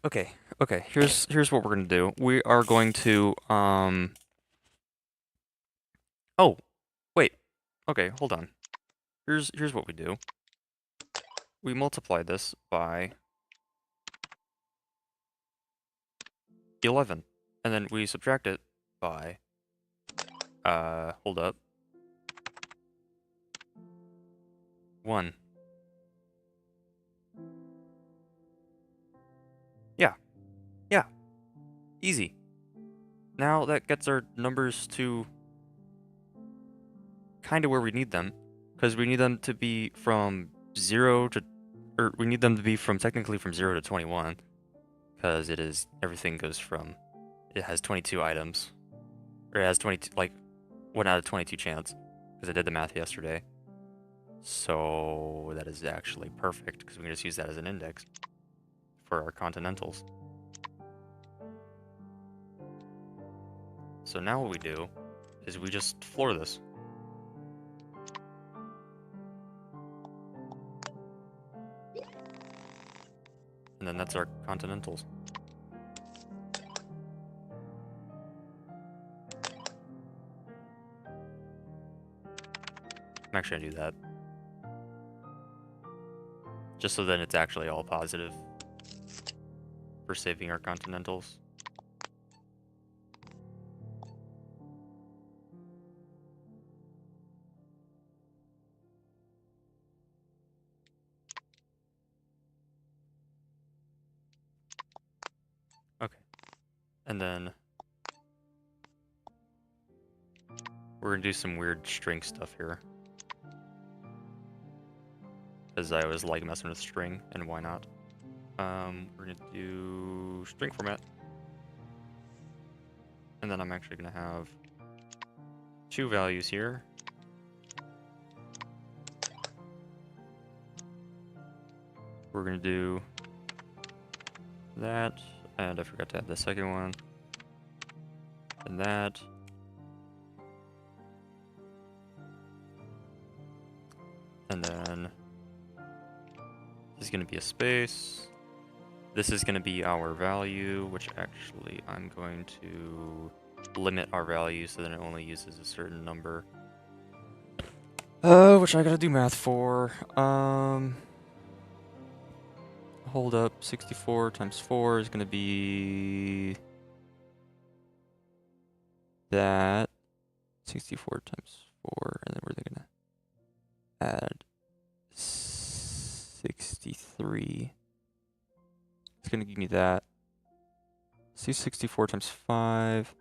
Okay, okay. Here's what we're gonna do. We are going to Oh, wait. Okay, hold on. Here's what we do. We multiply this by 11, and then we subtract it by hold up. 1. Yeah. Yeah. Easy. Now that gets our numbers to kind of where we need them, because we need them to be from 0 to, or we need them to be technically from 0 to 21, because everything goes from, it has 22 items, or it has 22, like, 1 out of 22 chance, because I did the math yesterday. So that is actually perfect, because we can just use that as an index for our continentals. So now what we do is we just floor this. And then that's our continentals. I'm actually gonna do that. Just so then it's actually all positive for saving our continentals. Okay. And then we're gonna do some weird string stuff here. Because I always like messing with string, and why not? We're gonna do string format. And then I'm actually gonna have 2 values here. We're gonna do that, and I forgot to add the second one, and that. And then this is gonna be a space. This is gonna be our value, which actually I'm going to limit our value so that it only uses a certain number. Which I gotta do math for. Hold up, 64 times 4 is gonna be that. 64 times 4, and then we're gonna add 63. It's gonna give me that. See, 64 times 5.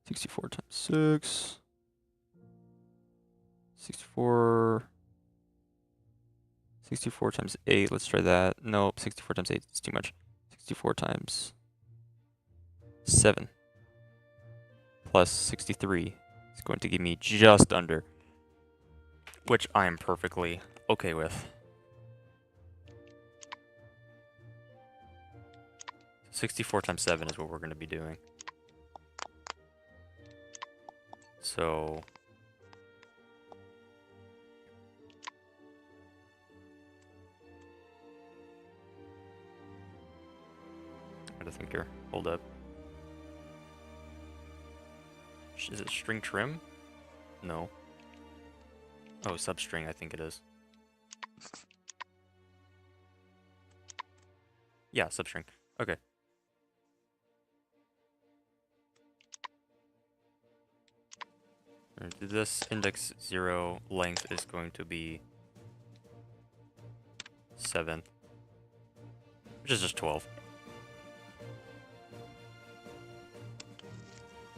64 times 6. 64. 64 times 8. Let's try that. Nope, 64 times 8 is too much. 64 times 7 plus 63 is going to give me just under, which I am perfectly okay with. 64 times 7 is what we're going to be doing. So I gotta think here. Hold up. Is it string trim? No. Oh, substring, I think it is. Yeah, substring. Okay. This index 0 length is going to be 7, which is just 12.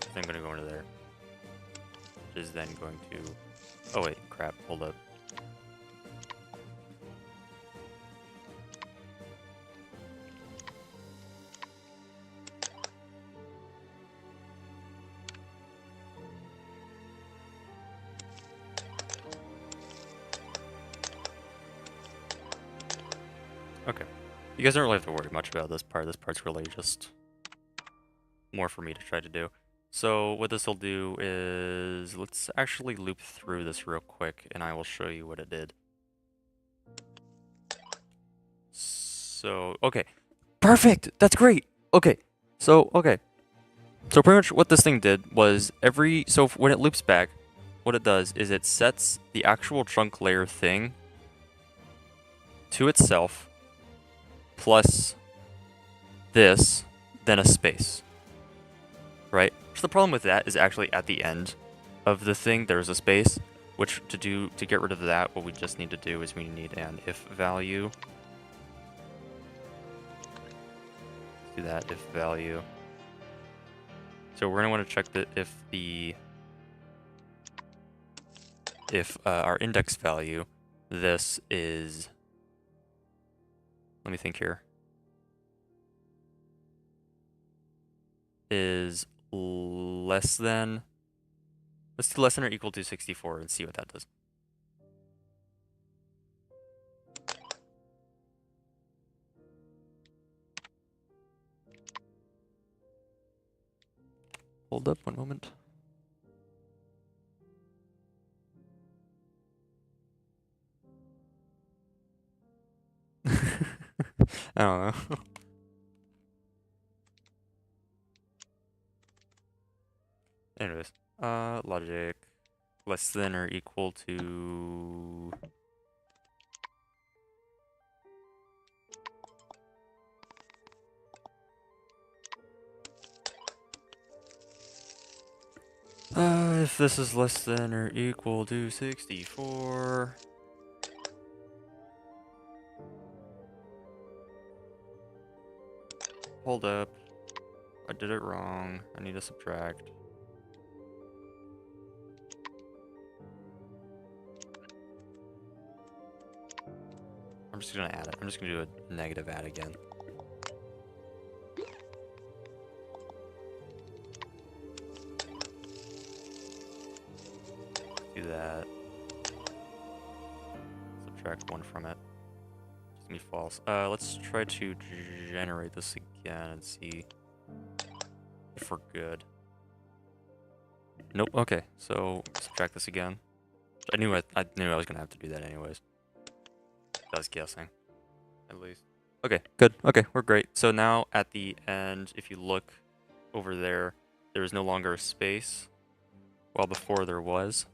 So I'm going to go into there, which is then going to... Oh wait, crap, hold up. Okay. You guys don't really have to worry much about this part. This part's really just more for me to try to do. So what this will do is, let's actually loop through this real quick, and I will show you what it did. So, okay. Perfect! That's great! Okay. So pretty much what this thing did was so when it loops back, what it does is it sets the actual chunk layer thing to itself plus this, then a space. Right? So the problem with that is actually at the end of the thing there's a space, which to get rid of that, what we just need to do is we need an if value. Let's do that if value. So we're gonna want to check that if our index value, this is, let me think here, is less than, let's do less than or equal to 64 and see what that does. Hold up one moment. I don't know. Anyways, logic less than or equal to if this is less than or equal to 64. Hold up. I did it wrong. I need to subtract. I'm just gonna add it. I'm just gonna do a negative add again. Do that. Subtract 1 from it. It's gonna be false. Let's try to generate this again and see if we're good. Nope. Okay, so subtract this again. I knew I was gonna have to do that anyways. I was guessing, at least. Okay, good. Okay, we're great. So now at the end, if you look over there, there is no longer a space, while before there was.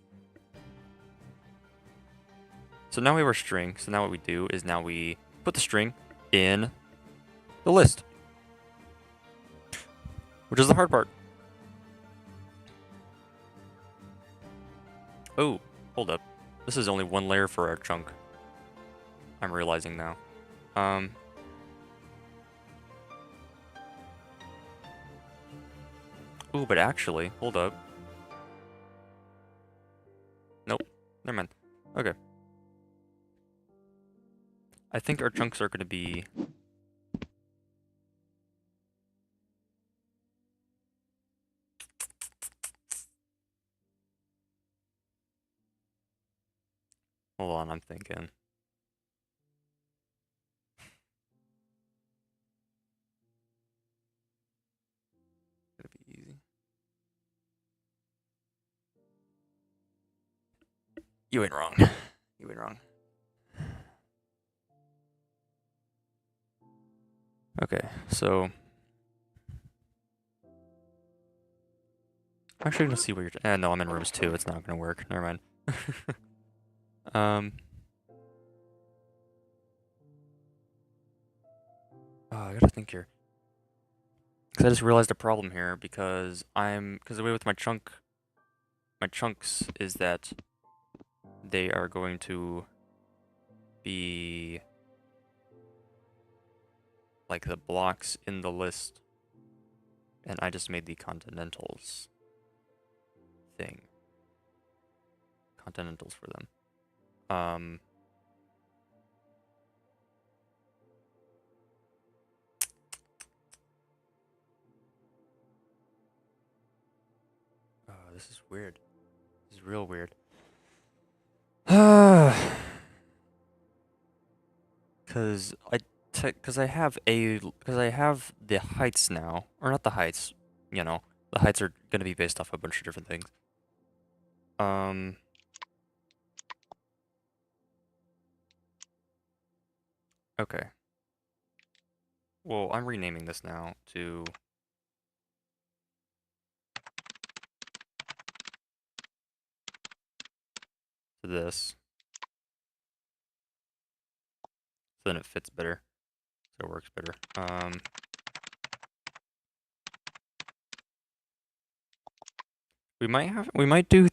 So now we have our string. So now what we do is now we put the string in the list, which is the hard part. Oh, hold up. This is only one layer for our chunk. I'm realizing now. Ooh, but actually, hold up. Nope, never mind. Okay. I think our chunks are going to be... Hold on, I'm thinking. Gonna be easy. You ain't wrong. You ain't wrong. Okay, so... I'm actually gonna see where you're... no, I'm in rooms 2. It's not gonna work. Never mind. Oh, I gotta think here. Because I just realized a problem here because the way with my chunks is that they are going to be like the blocks in the list, and I just made the continentals thing. Continentals for them. Oh, this is weird. This is real weird. Because I have the heights now, or not the heights, you know, the heights are gonna be based off a bunch of different things. Okay. well, I'm renaming this now to this. So then it fits better. So it works better. We might do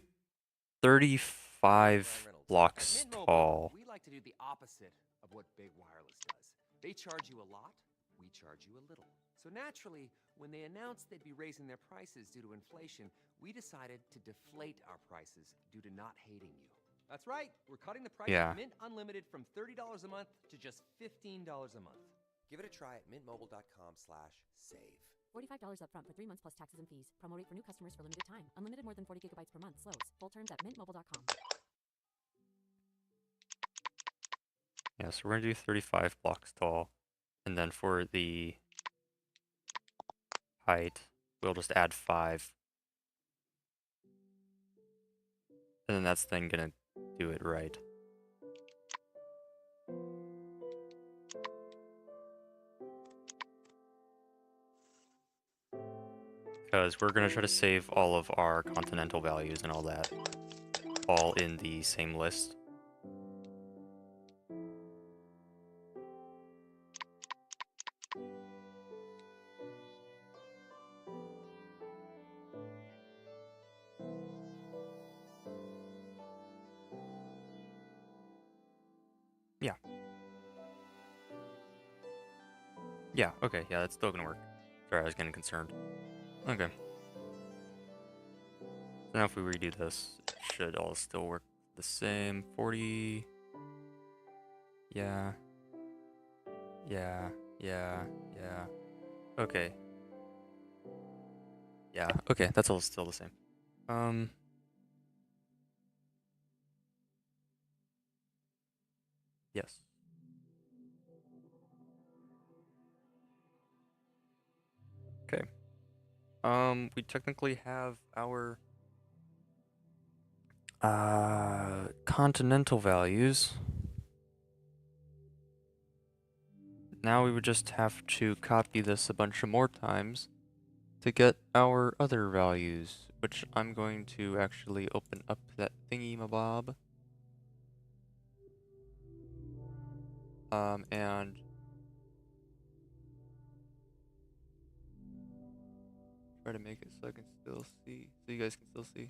35 blocks tall. We like to do the opposite of what Big Wireless does. They charge you a lot, we charge you a little. So naturally, when they announced they'd be raising their prices due to inflation, we decided to deflate our prices due to not hating you. That's right, we're cutting the price Yeah. of Mint Unlimited from $30 a month to just $15 a month. Give it a try at mintmobile.com/save. $45 upfront for 3 months plus taxes and fees. Promo rate for new customers for limited time. Unlimited more than 40 gigabytes per month. Slows full terms at mintmobile.com. Yeah, so we're gonna do 35 blocks tall. And then for the height, we'll just add 5. And then that's then gonna do it right. Because we're gonna try to save all of our continental values and all that all in the same list. Yeah. Yeah, okay, yeah, that's still gonna work. Sorry, I was getting concerned. Okay. So now if we redo this, it should all still work the same. 40. Yeah. Yeah. Yeah. Yeah. Okay. Yeah, okay, that's all still the same. Yes. Okay. We technically have our continental values. Now we would just have to copy this a bunch of more times to get our other values, which I'm going to actually open up that thingy-mabob. And try to make it so I can still see, so you guys can still see.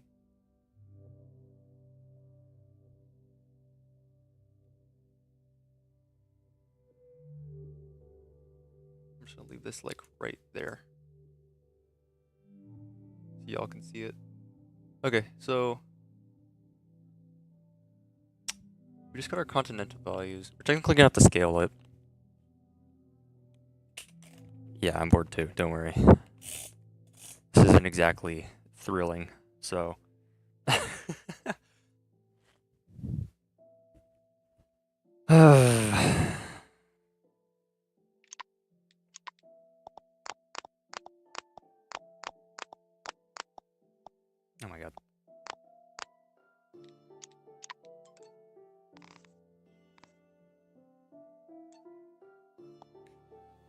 I'm just gonna leave this like right there, so y'all can see it. Okay, so we just got our continental values. We're technically gonna have to scale it. Yeah, I'm bored too, don't worry. This isn't exactly thrilling, so. Oh my god.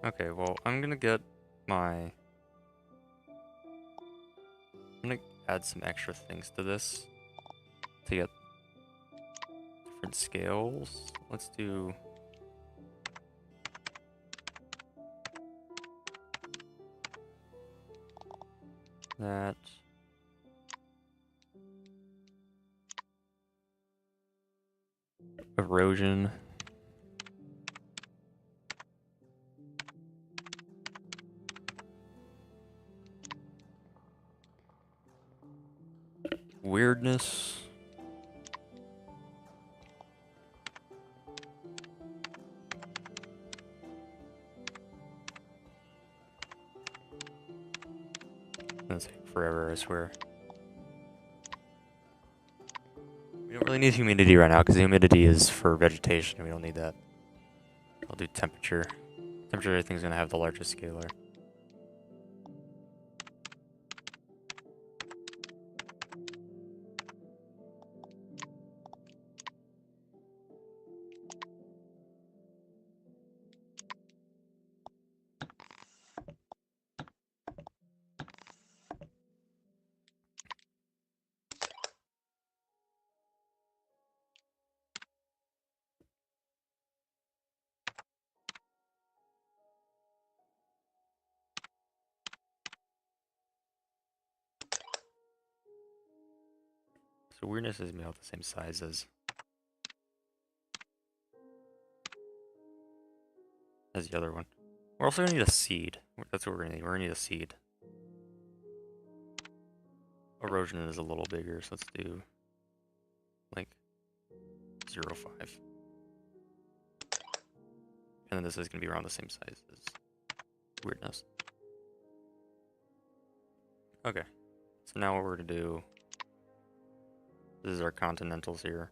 Okay, well, I'm gonna get my... I'm gonna add some extra things to this to get different scales. Let's do... that. Erosion. Weirdness. That's take forever, I swear. We don't really need humidity right now because humidity is for vegetation. We don't need that. I'll do temperature. Temperature, I think, is going to have the largest scalar. So weirdness is about the same size as the other one. We're also gonna need a seed. That's what we're gonna need. We're gonna need a seed. Erosion is a little bigger, so let's do like 0.5. And then this is gonna be around the same size as weirdness. Okay. So now what we're gonna do, this is our continentals here.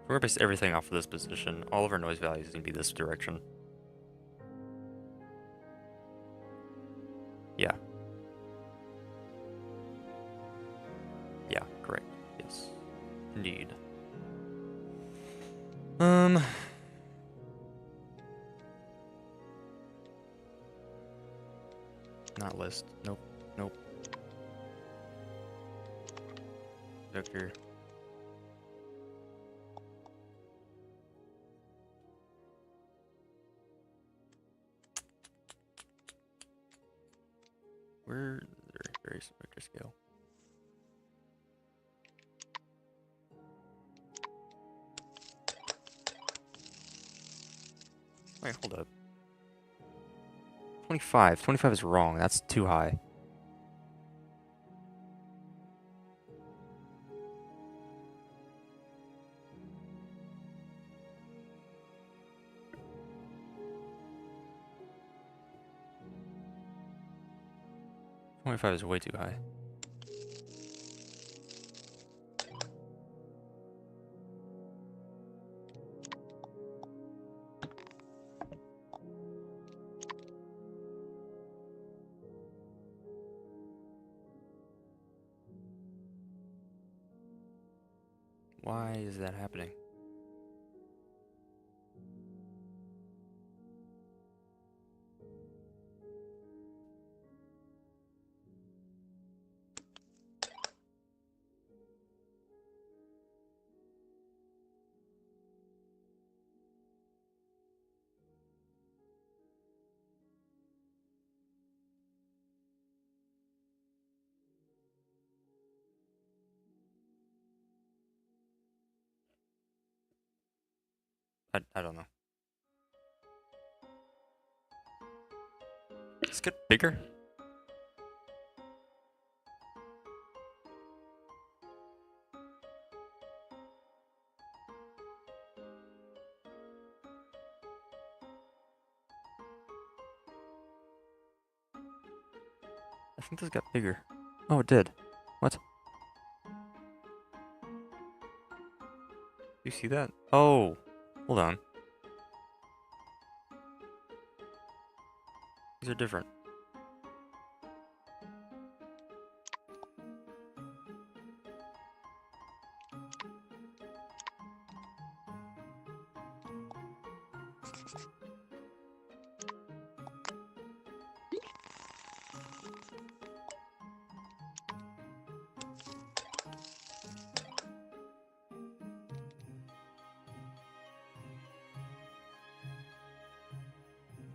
We're gonna base everything off of this position. All of our noise values is gonna be this direction. Yeah. Yeah, correct. Yes. Indeed. Not list. Nope. Nope. Vector. Where very vector scale. Wait, hold up. 25. 25 is wrong. That's too high. .5 is way too high. Why is that happening? I don't know. Let's get bigger. I think this got bigger. Oh, it did. What? You see that? Oh, hold on. These are different.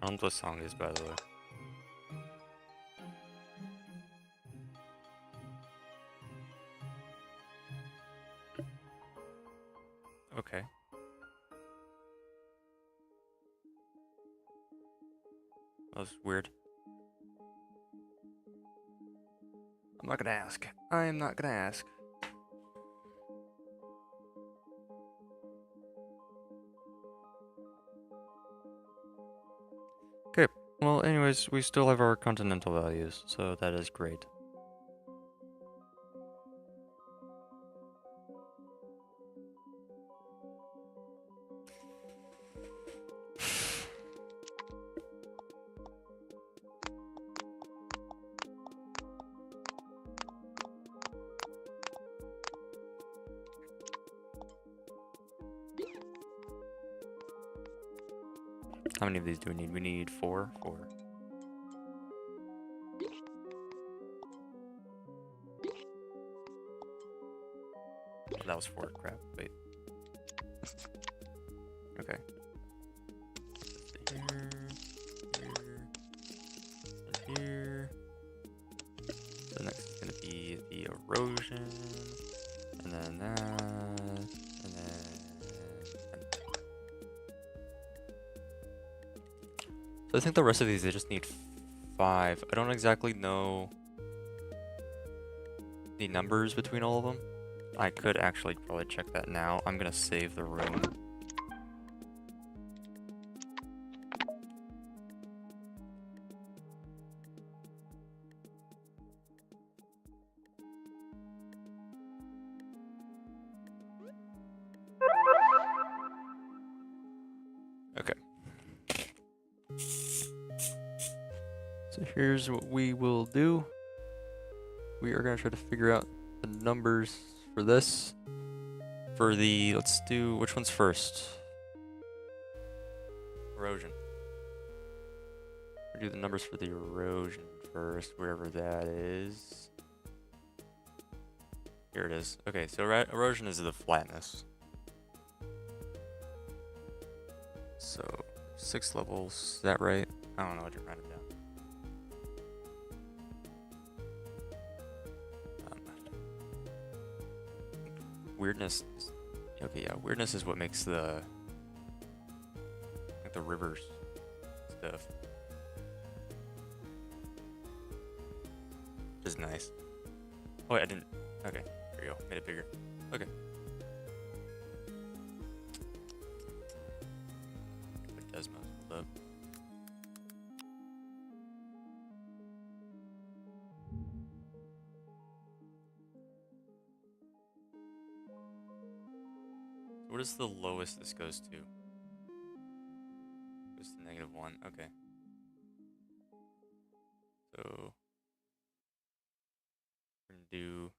I don't know what the song is, by the way. Okay. That was weird. I'm not gonna ask. I am not gonna ask. Okay, well anyways, we still have our continental values, so that is great. How many of these do we need? We need 4? 4. That was 4. Crap. Wait. Okay. Here, here, here. So next is gonna be the erosion, and then that, and then. So I think the rest of these they just need 5. I don't exactly know the numbers between all of them. I could actually probably check that now. I'm gonna save the room. Okay. So here's what we will do. We are gonna try to figure out the numbers for this. For the, let's do, which one's first? Erosion. We'll do the numbers for the erosion first, wherever that is. Here it is. Okay, so erosion is the flatness. So 6 levels, is that right? I don't know what you're writing down. Weirdness. Okay, yeah, weirdness is what makes the like the rivers stuff. Which is nice. Oh wait, I didn't. Okay, there you go. Made it bigger. Okay. Put Desmos up. What is the lowest this goes to? Goes to -1. Okay. So we're gonna do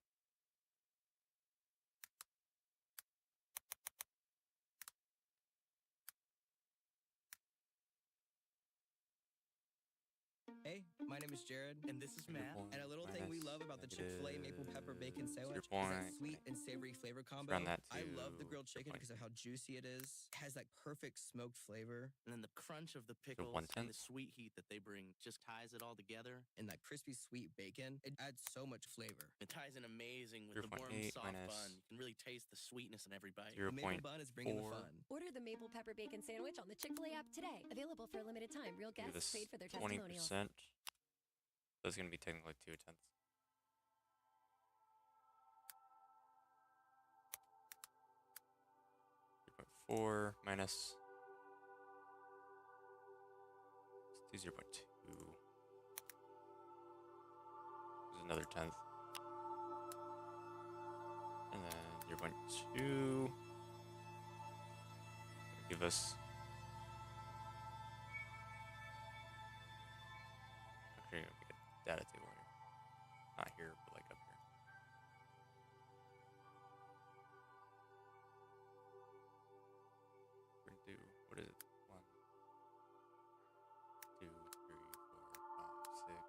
Hey, my name is Jared, And this is Matt. and a little thing we love about the Chick-fil-A maple pepper bacon sandwich is that point. sweet and savory flavor combo. round that I love the to grilled chicken 0.8. because of how juicy it is. It has that perfect smoked flavor, And then the crunch of the pickles and 1/10. the sweet heat that they bring just ties it all together. and that crispy sweet bacon. It adds so much flavor. It ties in amazing with the warm, 0.8 soft minus bun. You can really taste the sweetness in every bite. The maple 0.4. bun is bringing the fun. Order the maple pepper bacon sandwich on the Chick-fil-A app today. Available for a limited time. Real Do guests this paid for their 20%. testimonials. That's gonna be technically 2/10. .4 minus. Let's do 0.2. This is another 10th. And then 0.2. Give us. Actually, I'm gonna make a data table here. Not here, but like up here. We're gonna do, what is it? 1, 2, 3, 4, 5, 6.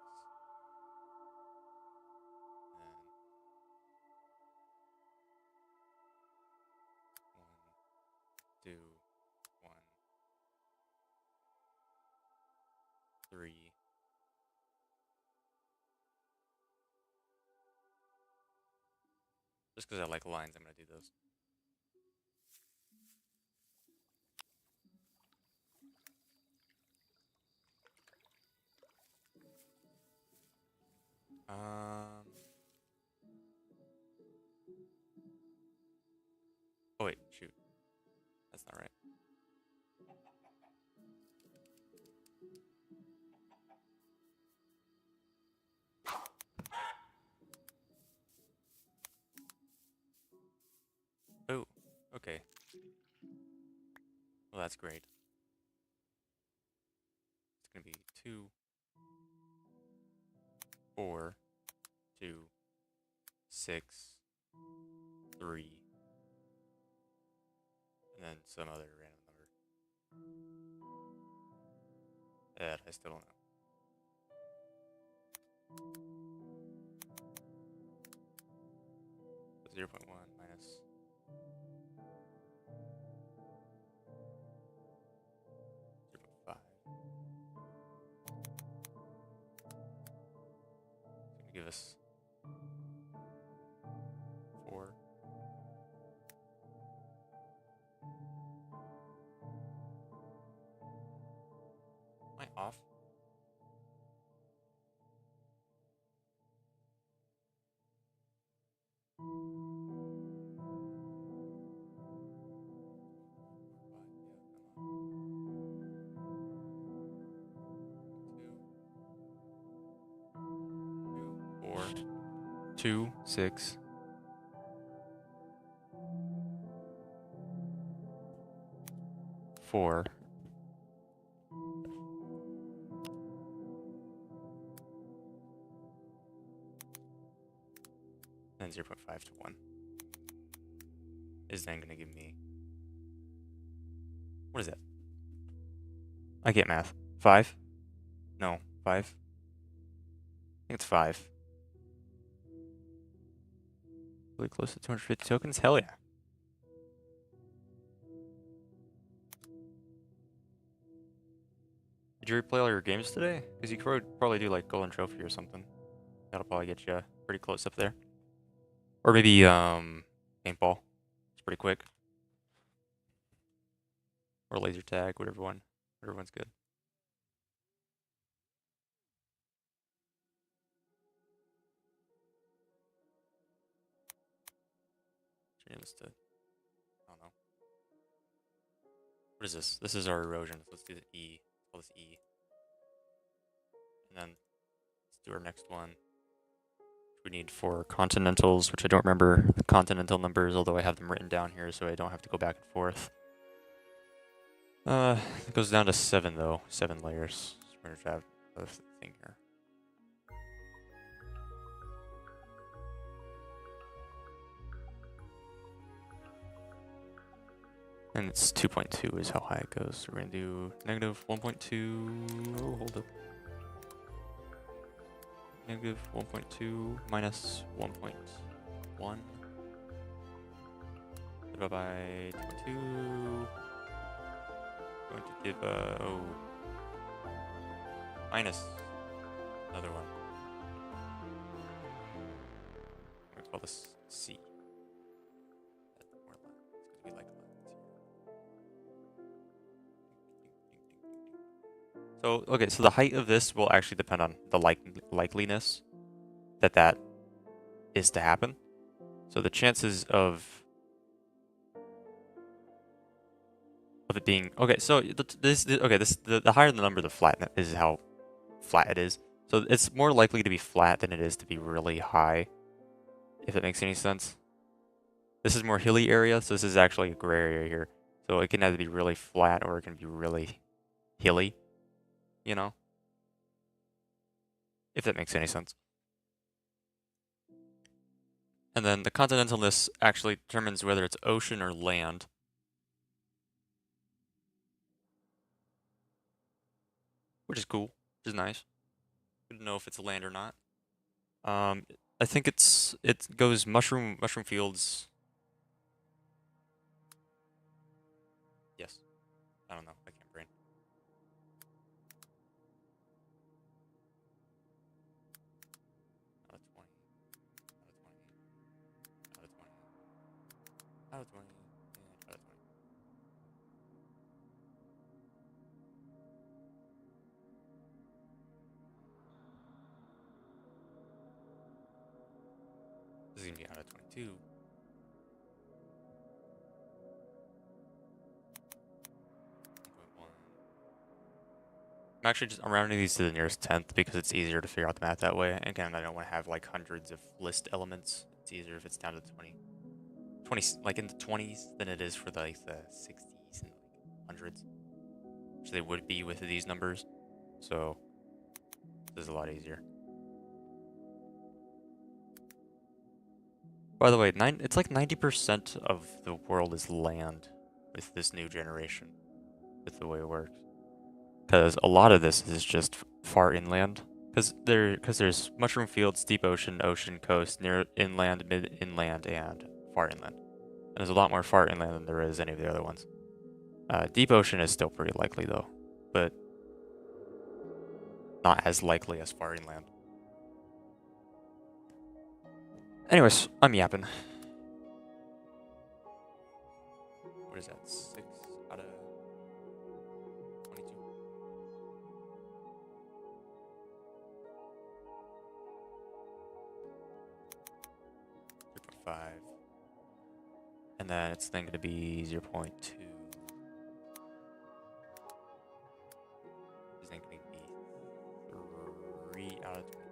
And 1, 2, 1, 3. Just because I like lines, I'm gonna do those. Oh wait, shoot. That's not right. Oh, okay. Well, that's great. It's gonna be 2, 4, 2, 6, 3, and then some other random number. That I still don't know. So 0.1 minus us 4. Am I off? Four, 2, 6. 4. And 0.5 to 1 is then going to give me, what is that? I get math. 5? No, 5. I think it's 5. Really close to 250 tokens? Hell yeah. Did you replay all your games today? Because you could probably do like Golden Trophy or something. That'll probably get you pretty close up there. Or maybe paintball. It's pretty quick. Or laser tag, whatever one's good. Change this to, I don't know. What is this? This is our erosion. So let's do the E. Let's call this E. And then let's do our next one. We need for continentals, which I don't remember the continental numbers, although I have them written down here so I don't have to go back and forth. It goes down to 7 though, 7 layers. So we're gonna have a thing here. And it's 2.2 is how high it goes. So we're gonna do negative 1.2. Oh, hold up. Negative 1.2 minus 1.1 divided by 2.2. Going to give minus another one. I'm gonna call this C. That's more lines. It's gonna be like lines here. So okay, so the height of this will actually depend on the likeliness that is to happen. So the chances of it being okay. So the higher the number, the flat is how flat it is. So it's more likely to be flat than it is to be really high, if that makes any sense. This is more hilly area, so this is actually a gray area here. So it can either be really flat or it can be really hilly, you know? If that makes any sense. And then the continentalness actually determines whether it's ocean or land. Which is cool, which is nice. Good to know if it's land or not. I think it goes mushroom fields. Yes. I don't know. I can't brain. Out of 20. Out of 20. Out of 20. Out of 20. And out of 20. This is gonna be out of 22. I'm rounding these to the nearest 10th because it's easier to figure out the math that way. Again, I don't want to have like hundreds of list elements. It's easier if it's down to 20, like in the 20s than it is for the 60s and hundreds, which they would be with these numbers. So this is a lot easier. By the way, it's like 90% of the world is land with this new generation, with the way it works. Because a lot of this is just far inland. Because there's mushroom fields, deep ocean, ocean, coast, near inland, mid inland, and far inland. And there's a lot more far inland than there is any of the other ones. Deep ocean is still pretty likely though, but not as likely as far inland. Anyways, I'm yapping. What is that? 6 out of 22. .5. And then it's then going to be 0.2. Is then going to be 3 out of 22.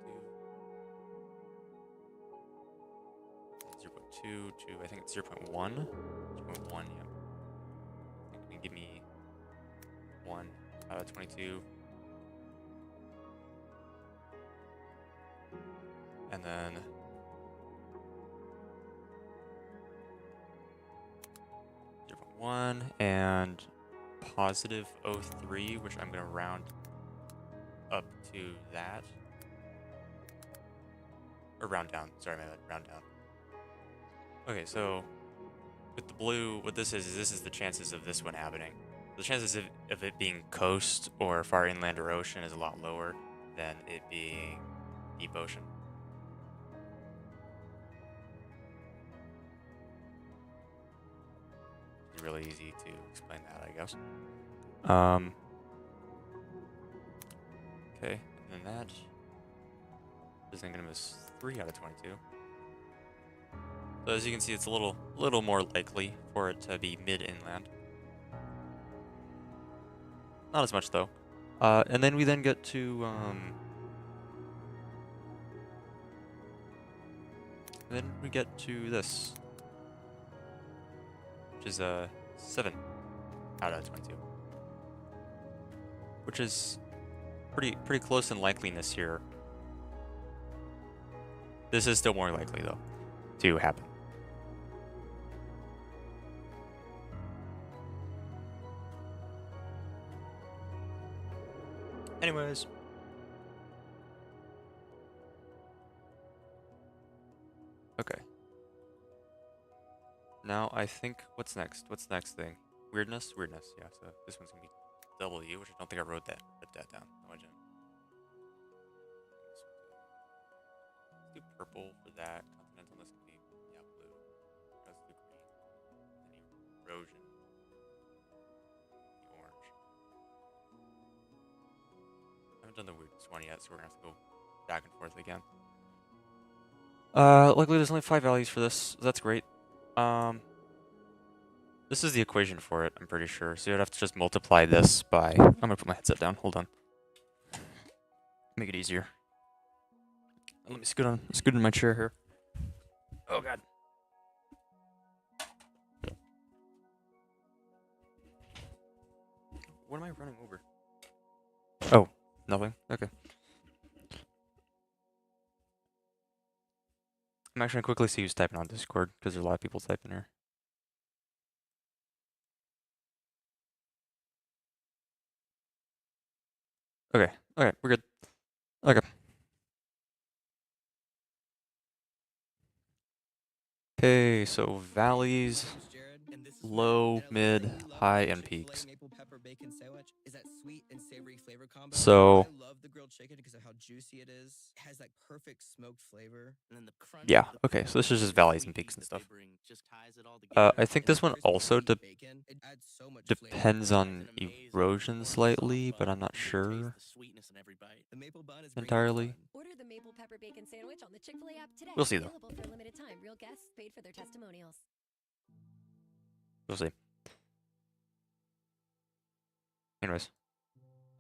0.2 to, I think it's 0.1. 0.1, yeah. It's going to give me 1 out of 22. And then .1 and positive 0.3, which I'm going to round up to that. Or round down. Sorry, my bad. Round down. Okay, so with the blue, what this is the chances of this one happening. The chances of it being coast or far inland or ocean is a lot lower than it being deep ocean. It's really easy to explain that, I guess. Okay, and then that is then going to miss 3 out of 22. So as you can see, it's a little more likely for it to be mid-inland. Not as much though. And then we then get to then we get to this, which is 7 out of 22, which is pretty close in likeliness here. This is still more likely though to happen. Anyways. Okay. Now I think, what's next? What's the next thing? Weirdness? Weirdness, yeah. So this one's gonna be W, which I don't think I wrote that down. No, I didn't. Let's do purple for that. Continental, this can be, yeah, blue. Let's do green. Then erosion. The orange. I haven't done the weirdness one yet, so we're gonna have to go back and forth again. Luckily there's only 5 values for this, so that's great. This is the equation for it, I'm pretty sure. So you'd have to just multiply this by... I'm gonna put my headset down, hold on. Make it easier. Let me scoot in my chair here. Oh god. What am I running over? Oh, nothing? Okay. I'm actually gonna quickly see who's typing on Discord, because there's a lot of people typing here. Okay, we're good. Okay. Okay, so valleys, And this is low, where mid, Really love high, the and Chick-fil-A peaks. maple pepper bacon sandwich is that sweet and savory flavor combo. So- I love the grilled chicken because of how juicy it is. It has that perfect smoked flavor. And then the crunch Yeah, of the okay, so this is pickles just and valleys sweet and peaks heat and that they stuff. bring just ties it all I together. think And this that one crispy also sweet bacon, it adds so much flavor. depends on It's an amazing erosion warm, soft slightly, but bun. I'm not You can sure taste the sweetness in every bite. The maple bun is great and entirely. fun. Order the maple pepper bacon sandwich on the Chick-fil-A app today. We'll see, though. Available for a limited time. Real guests paid for their testimonials. We'll see. Anyways,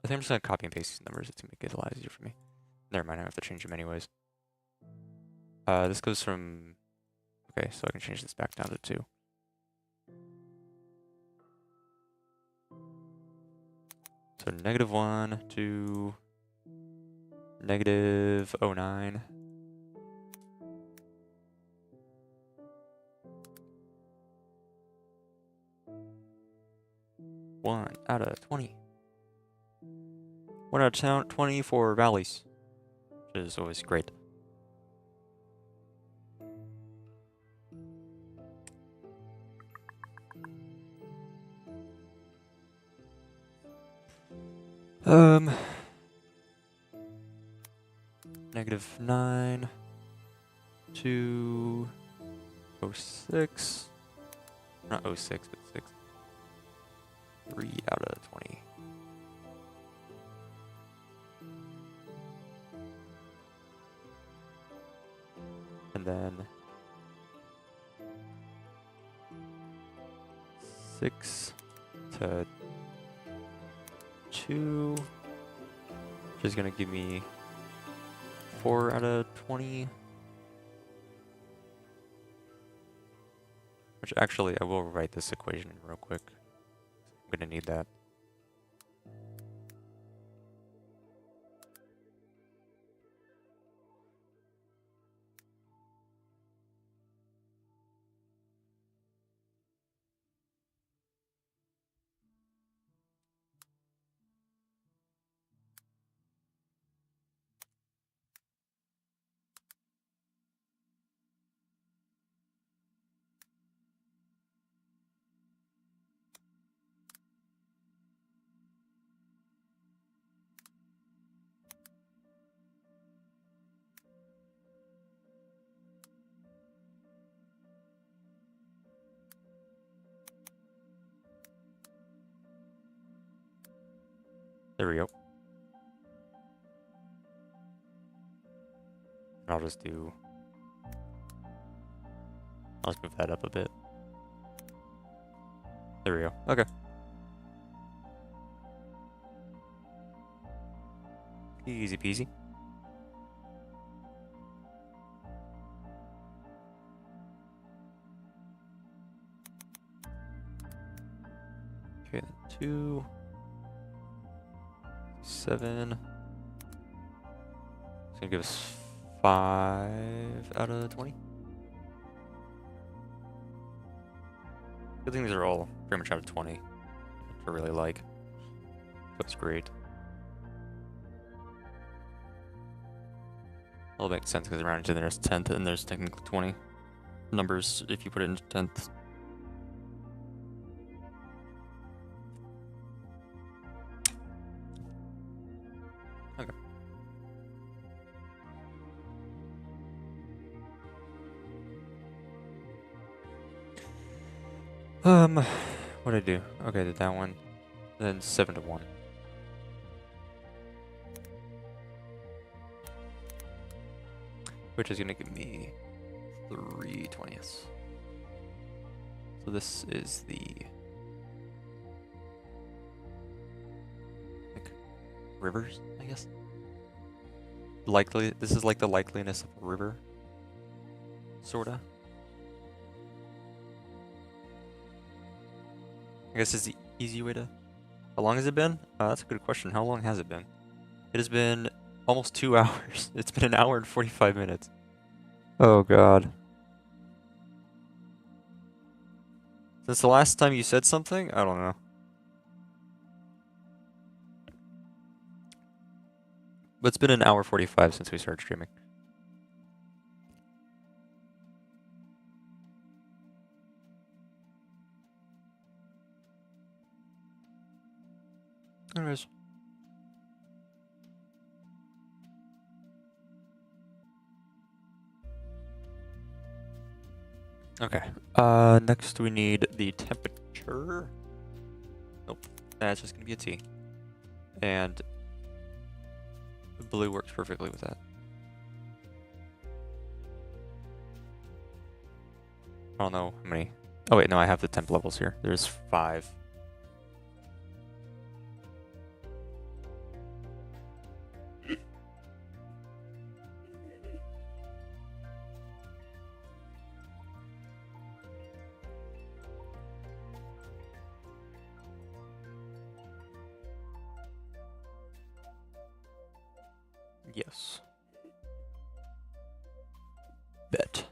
I think I'm just gonna copy and paste these numbers to make it a lot easier for me. Never mind, I have to change them anyways. This goes from... Okay, so I can change this back down to 2. So -1 to -0.9. One out of 20. 1 out of 20 for valleys, which is always great. -9 to 06. Not 06, but 6. 3 out of 20. And then 6 to 2, which is going to give me 4 out of 20. Which actually, I will write this equation real quick. I'm going to need that. There we go. And I'll just move that up a bit. There we go. Okay. Easy peasy. Okay, then 2, 7. It's gonna give us 5 out of 20. Good thing these are all pretty much out of 20, which I really like. That's great. It'll make sense because around to the nearest 10th and there's technically 20 numbers if you put it into 10th. Okay. What did I do? Okay, I did that one. Then 7 to 1. Which is gonna give me 3/20ths. So this is the like rivers, I guess. This is like the likeliness of a river, sorta. I guess it's the easy way to. How long has it been? That's a good question. How long has it been? It has been almost 2 hours. It's been 1 hour and 45 minutes. Oh god. Since the last time you said something? I don't know. But it's been 1 hour 45 since we started streaming. Anyways. Okay. Next we need the temperature. Nope. That's just gonna be a T. And blue works perfectly with that. I don't know how many. Oh wait, no, I have the temp levels here. There's 5. Yes. Bet.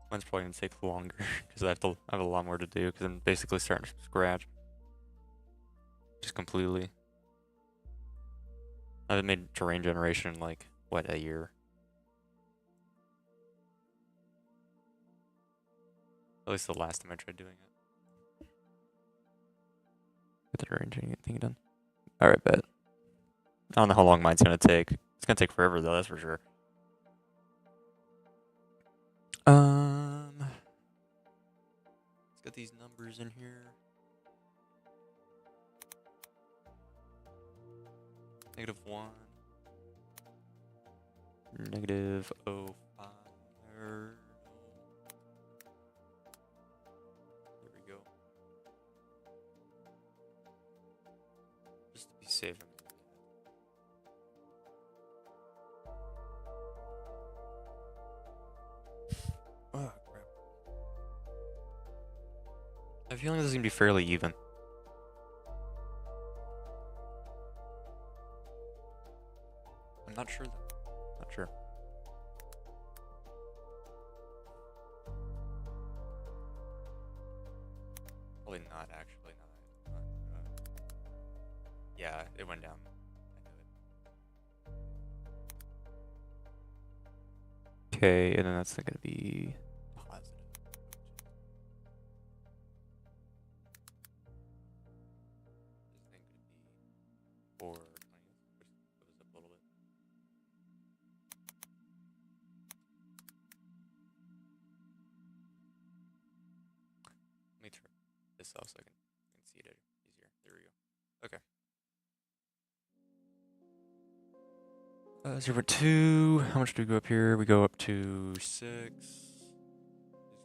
Mine's probably gonna take longer because I have a lot more to do because I'm basically starting from scratch. Just completely. I haven't made terrain generation in like, what, a year? At least the last time I tried doing it. Get the terrain generation thing done. Alright, bet. I don't know how long mine's gonna take. It's gonna take forever though, that's for sure. Let's get these numbers in here. -1. -0.5. There we go. Just to be safe. Oh, crap. I have a feeling this is gonna be fairly even. I'm not sure though. Not sure. Probably not actually. Yeah, it went down. I knew it. Okay, and then that's not gonna be positive. This thing could be 420. Goes up a little bit. Let me turn this off so I can see it easier. There we go. Okay. 0.2. How much do we go up here? We go up to 6. This is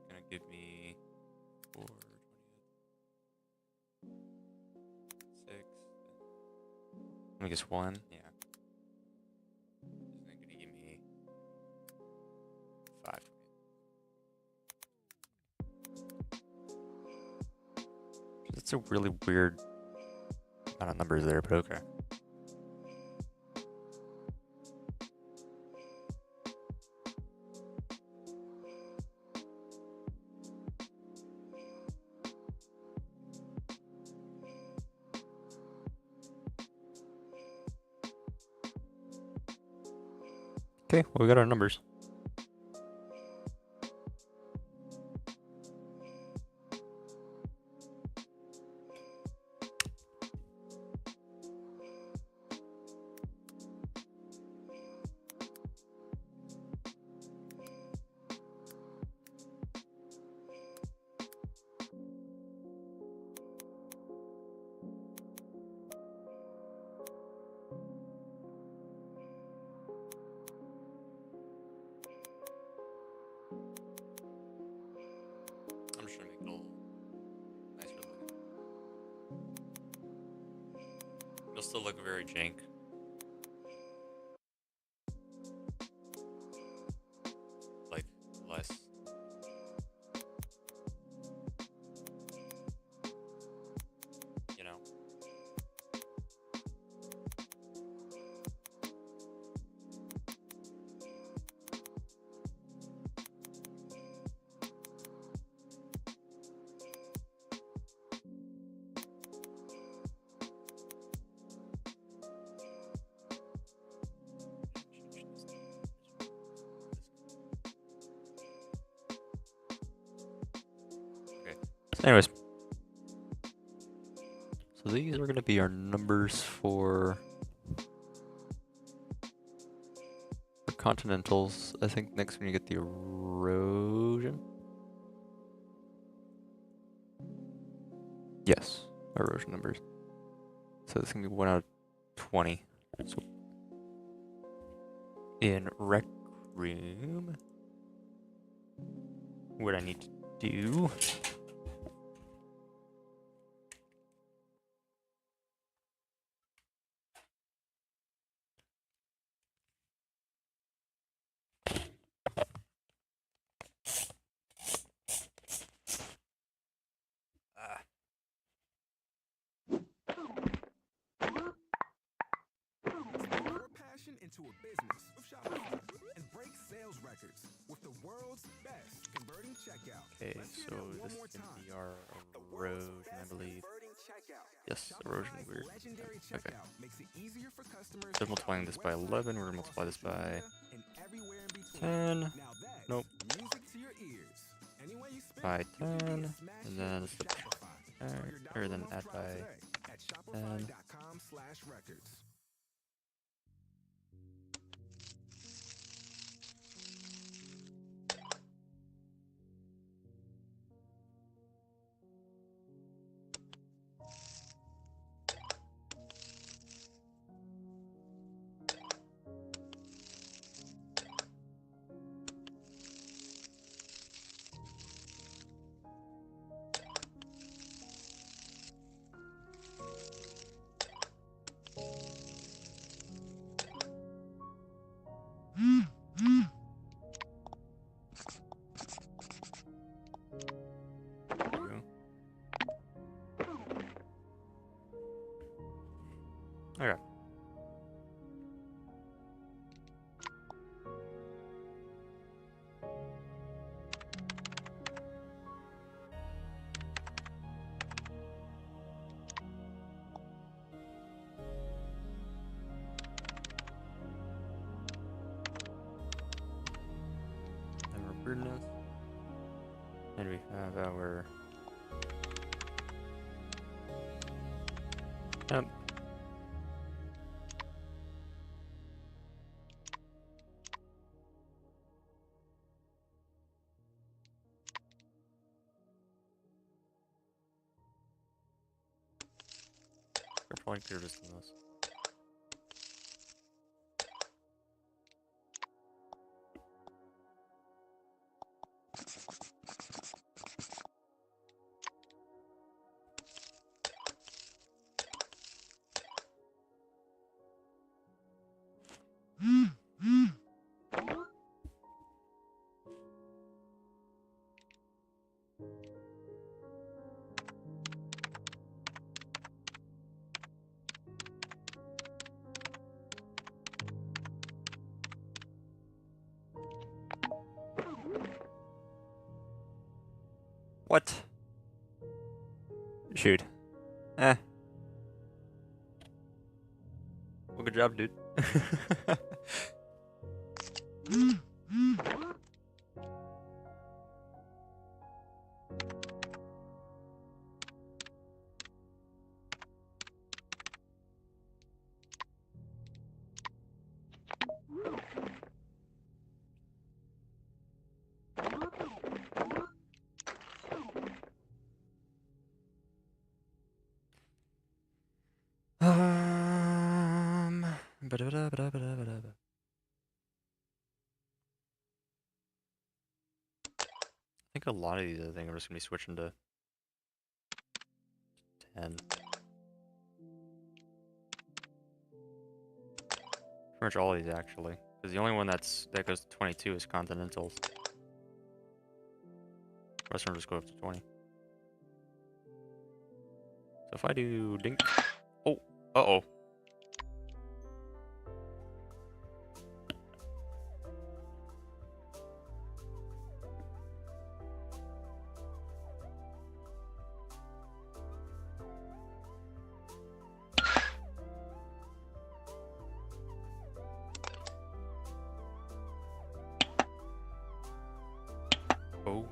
gonna give me 4, 6. Let me guess 1. Yeah. This is gonna give me 5. That's a really weird amount of numbers there, but okay. Okay, well, we got our numbers. I'm just trying to make it a little nicer looking. It'll still look very jank. Like, less. You know? Anyways, so these are going to be our numbers for continentals. I think next when you get the erosion. Yes, erosion numbers. So this is going to be 1 out of 20. So in Rec Room, what I need to do. Your passion into a business with Shopify and break sales records with the world's best converting checkout. Okay, Let's hear so that one this more is going to time. be our The world's erosion, I best believe. converting checkout. Yes, erosion Shopify's weird. legendary Okay. checkout makes it easier for customers Instead of multiplying this by 11, we're going to multiply this by 10. Nope. Music to your ears. Any way you spin By it, you can be a 10, smash and hit then with it's the Shopify. Start your or download then month add trial by today at 10. shopify.com/records. Okay. And our weirdness. And we have our Yep. We're probably clear just in this. What? Shoot. Eh. Well, good job, dude. Ba-da-ba-da-ba-da-ba-da-ba. I think a lot of these, I think, are just gonna be switching to 10. Pretty much all of these, actually. Because the only one that goes to 22 is Continentals. The rest of them just go up to 20. So if I do dink... Oh! Uh-oh. Oh.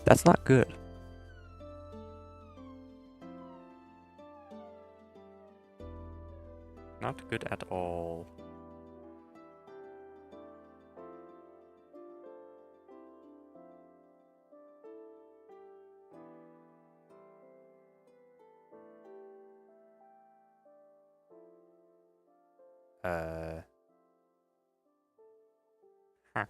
That's not good. Not good at all. Huh.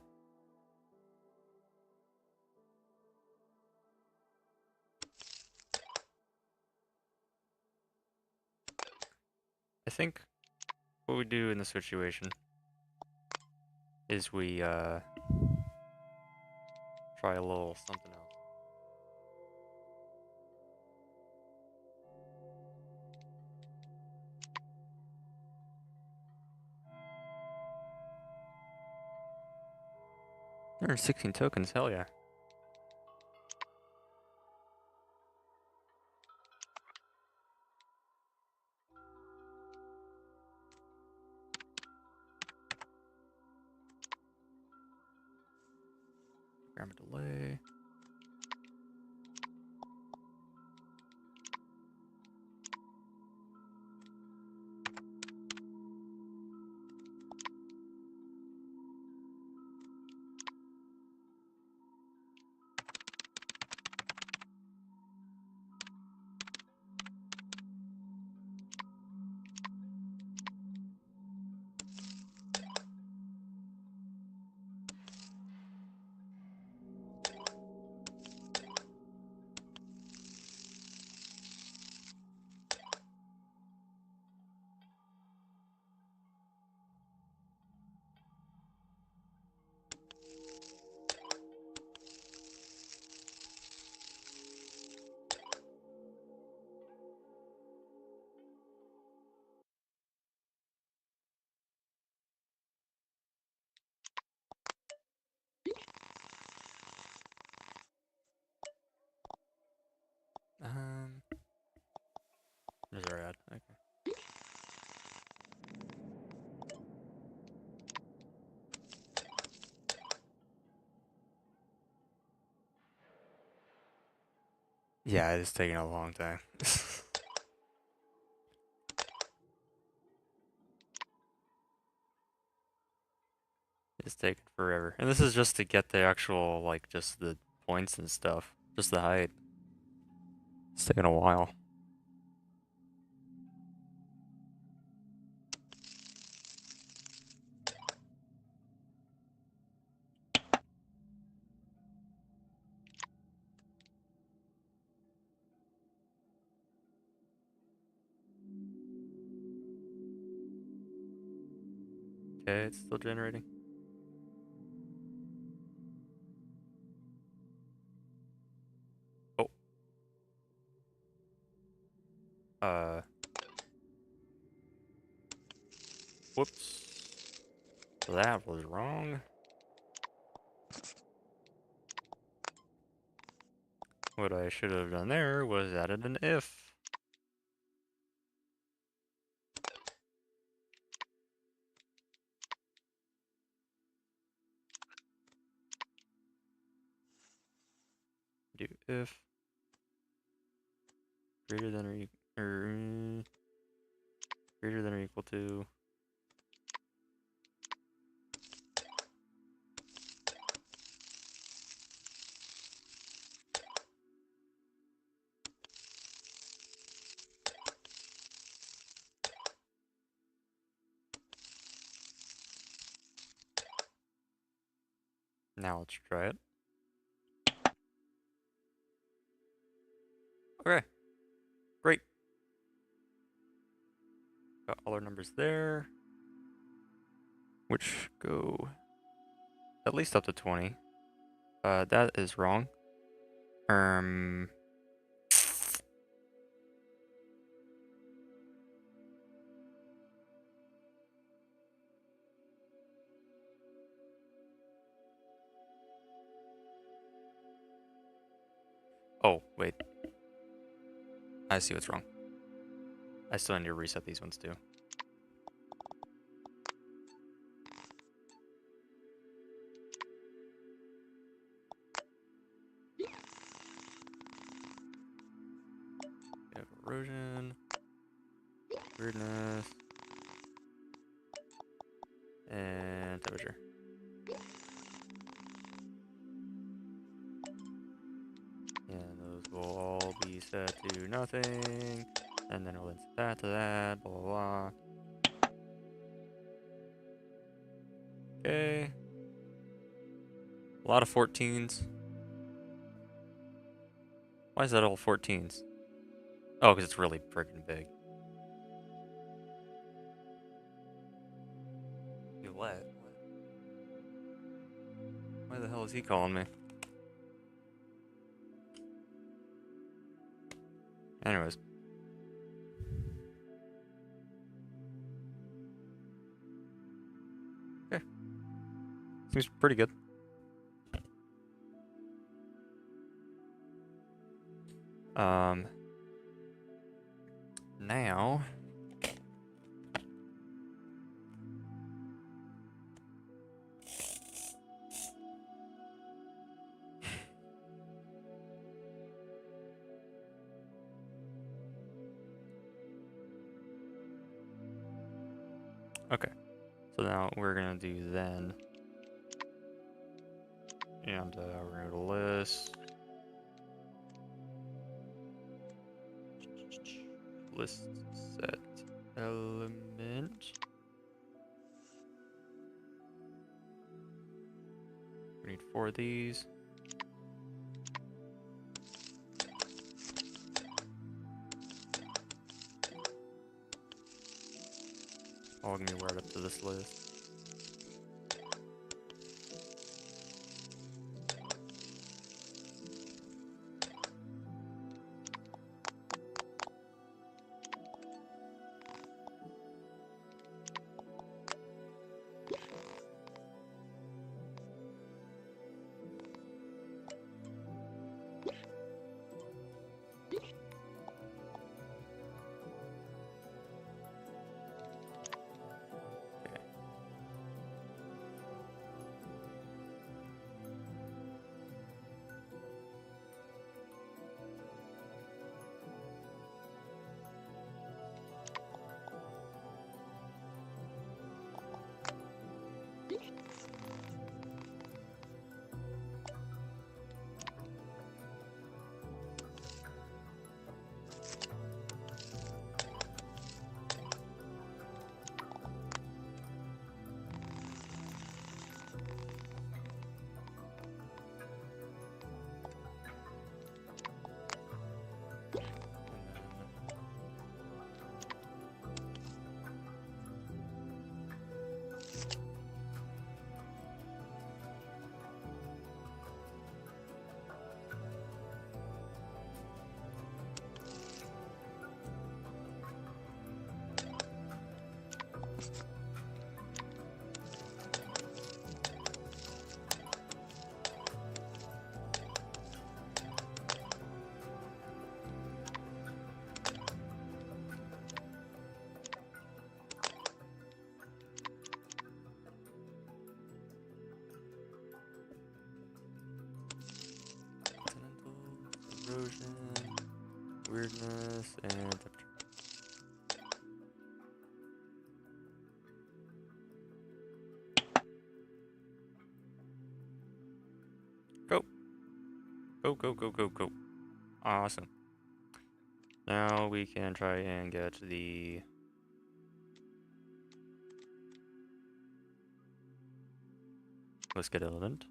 I think what we do in this situation is we try a little something else. There are 16 tokens, hell yeah. Grab a delay. Yeah, it's taking a long time. It's taking forever. And this is just to get the actual, like, just the points and stuff. Just the height. It's taking a while. Okay, it's still generating. Oh. Whoops. That was wrong. What I should have done there was added an if. Do if greater than greater than or equal to. Now let's try it. Okay. Great. Got all our numbers there. Which go at least up to 20. That is wrong. Oh, wait. I see what's wrong. I still need to reset these ones too. We have erosion, weirdness, and temperature. And those will all be set to nothing. And then we'll then set that to that, blah, blah, blah. Okay. A lot of 14s. Why is that all 14s? Oh, because it's really freaking big. You what? Why the hell is he calling me? Anyways. Okay. Seems pretty good. Now okay. So now we're gonna do then. And we're gonna go to list. List set element. We need 4 of these. All gonna be wired up to this list. erosion, weirdness, and temperature. Go. Go, go, go, go, go. Awesome. Now we can try and get the... Let's get element.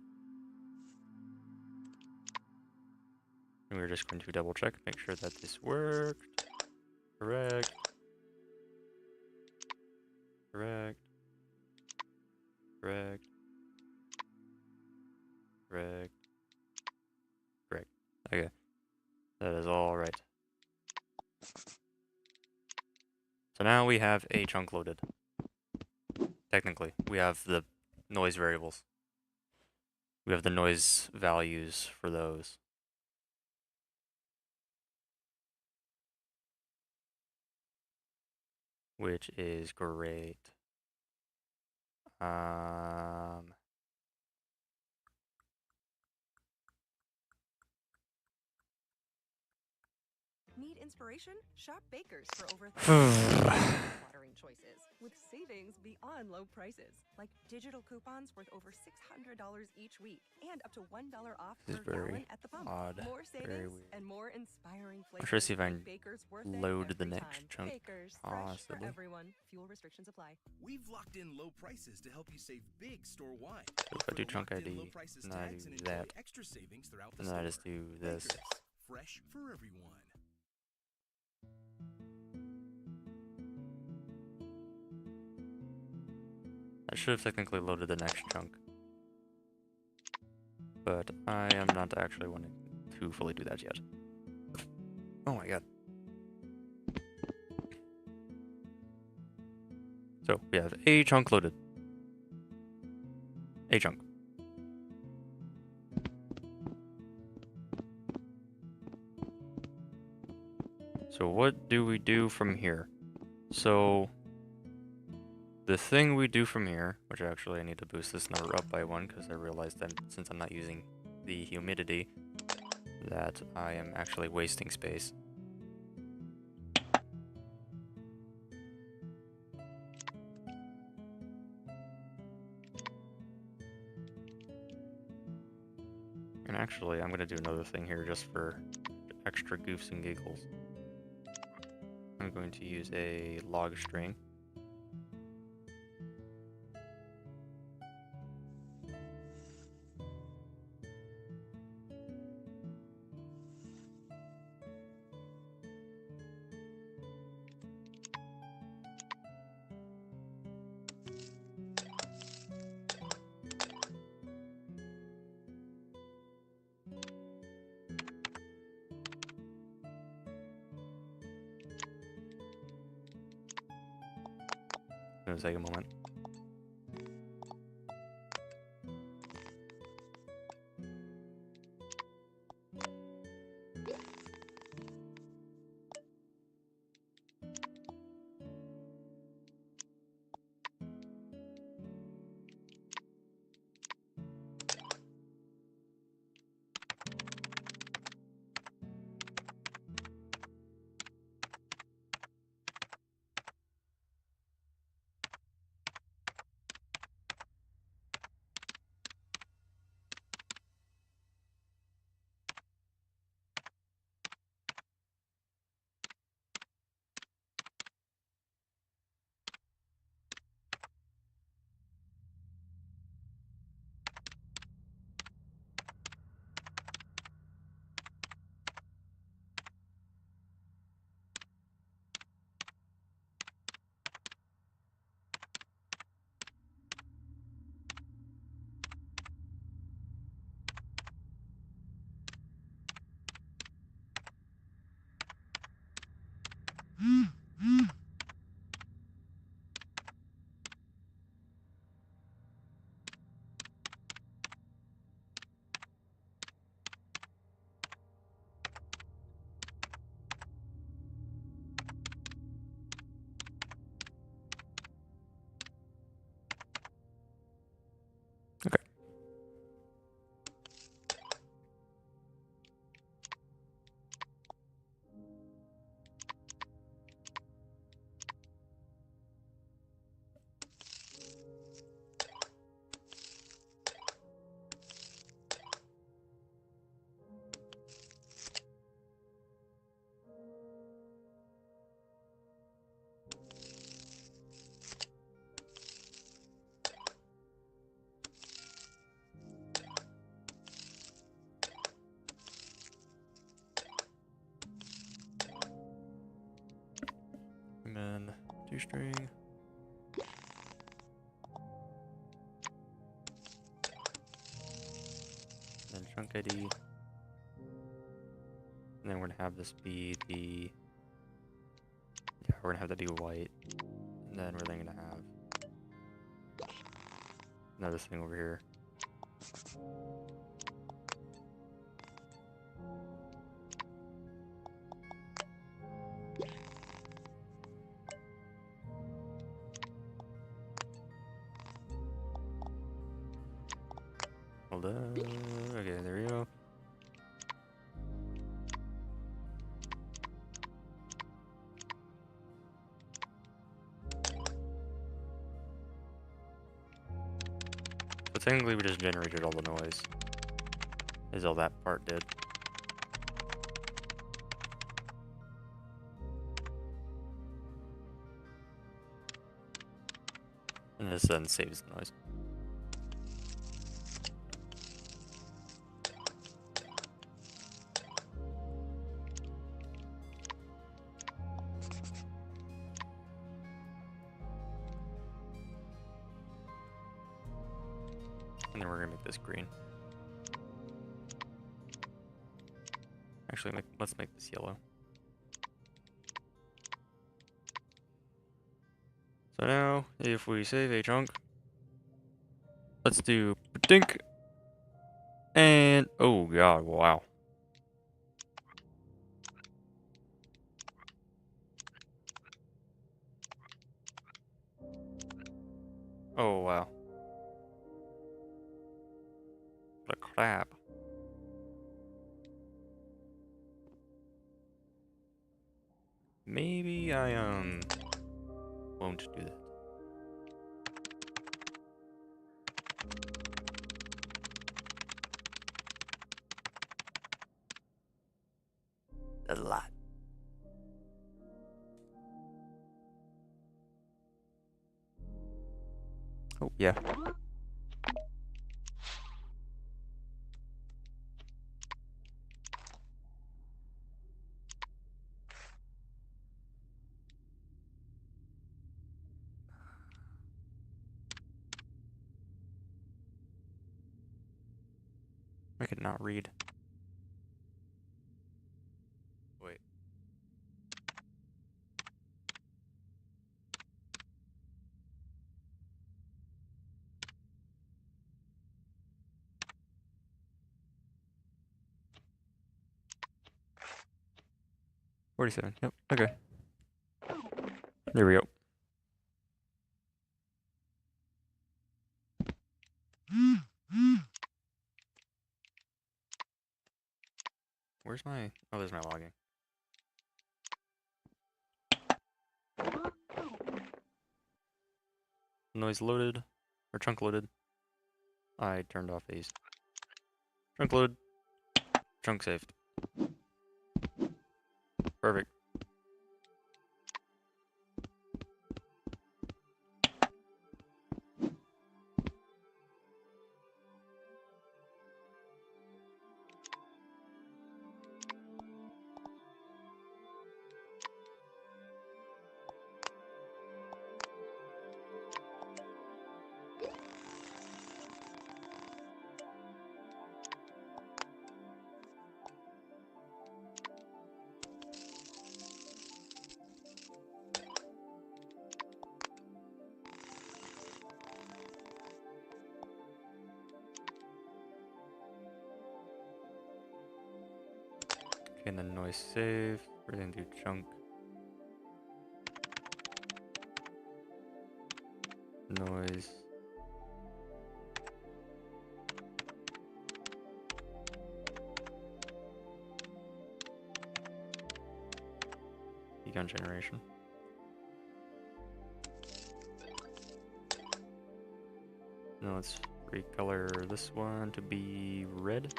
And we're just going to double check, make sure that this worked. Correct. Correct. Correct. Correct. Correct. Okay. That is all right. So now we have a chunk loaded. Technically, we have the noise variables. We have the noise values for those. Which is great. Need inspiration? Shop Bakers for over 30 watering choices with savings beyond low prices, like digital coupons worth over $600 each week and up to $1 off This per is very gallon at the pump. odd. More Very savings weird. and more inspiring flavors. I'm trying to see if I make Bakers worth it load the every next time. chunk Bakers, fresh for possibly. everyone. Fuel restrictions apply. We've locked in low prices to help you save big store-wide. So if I do chunk ID, and I do that, extra savings throughout the and then I just do this. Bakers, fresh for everyone. I should have technically loaded the next chunk. But I am not actually wanting to fully do that yet. Oh my god. So we have a chunk loaded. A chunk. So what do we do from here? So the thing we do from here, which actually I need to boost this number up by 1 because I realized that since I'm not using the humidity, that I am actually wasting space. And actually, I'm going to do another thing here just for extra goofs and giggles. I'm going to use a log string. It's gonna take a moment. And then 2-string. Then chunk ID. And then we're gonna have this be the, yeah, we're gonna have that be white. And then we're then gonna have another thing over here. Hold on. Okay, there we go. So technically we just generated all the noise. Is all that part did. And this then saves the noise. And then we're gonna make this green. Actually, let's make this yellow. So now, if we save a chunk, let's do dink. And oh god, wow. Oh wow. The crap. Maybe I won't do that. That's a lot. Oh yeah. I could not read. Wait. $47. Yep. Okay. There we go. Where's my... Oh, there's my logging. Noise loaded. Or chunk loaded. I turned off these. Chunk loaded. Chunk saved. Perfect. Okay, and then noise save. We're gonna do chunk. Noise. Begun generation. Now let's recolor this one to be red.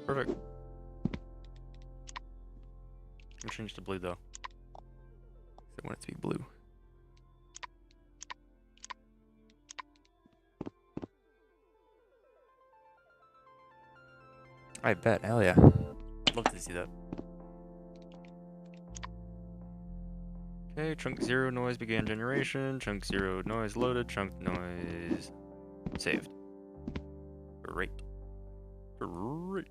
Perfect. I'll change to blue though. I want it to be blue. I bet. Hell yeah. Love to see that. Okay, chunk 0 noise began generation. Chunk 0 noise loaded. Chunk noise saved. Great. Great.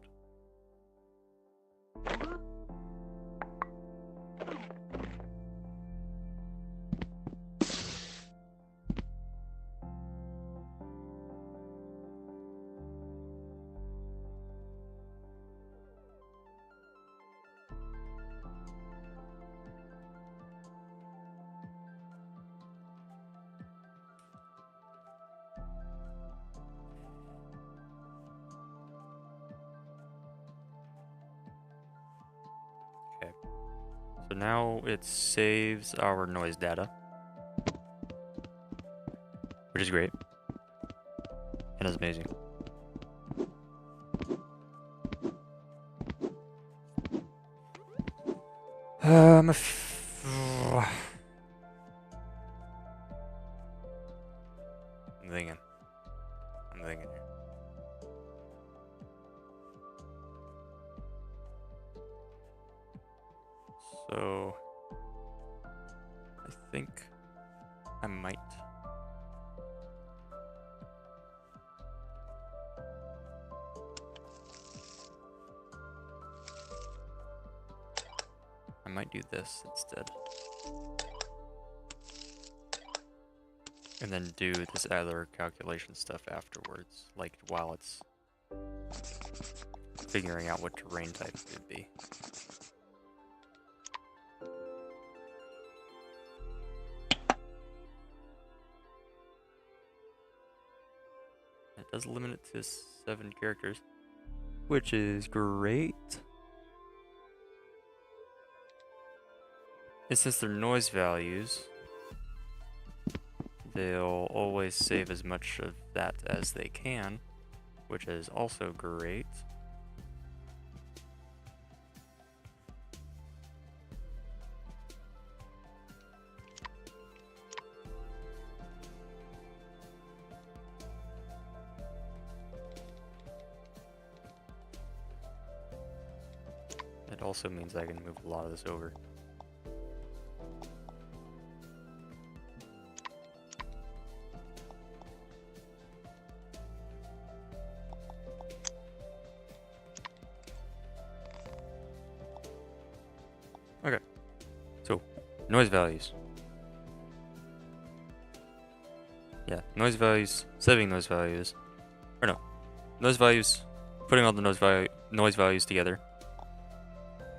So now it saves our noise data, which is great and is amazing. I'm thinking. I'm thinking here. So I think I might. I might do this instead. And then do this other calculation stuff afterwards, like while it's figuring out what terrain type it would be. It does limit it to 7 characters, which is great. And since they're noise values, they'll always save as much of that as they can, which is also great. It also means I can move a lot of this over. Okay, so noise values. Yeah, noise values, saving noise values, or no, noise values, putting all the noise values together,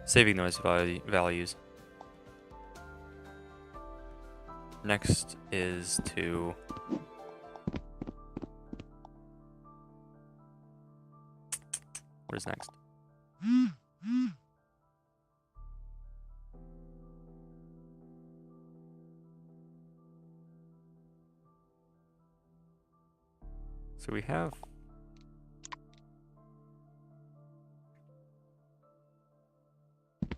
saving noise values. Next is to what is next? So we have so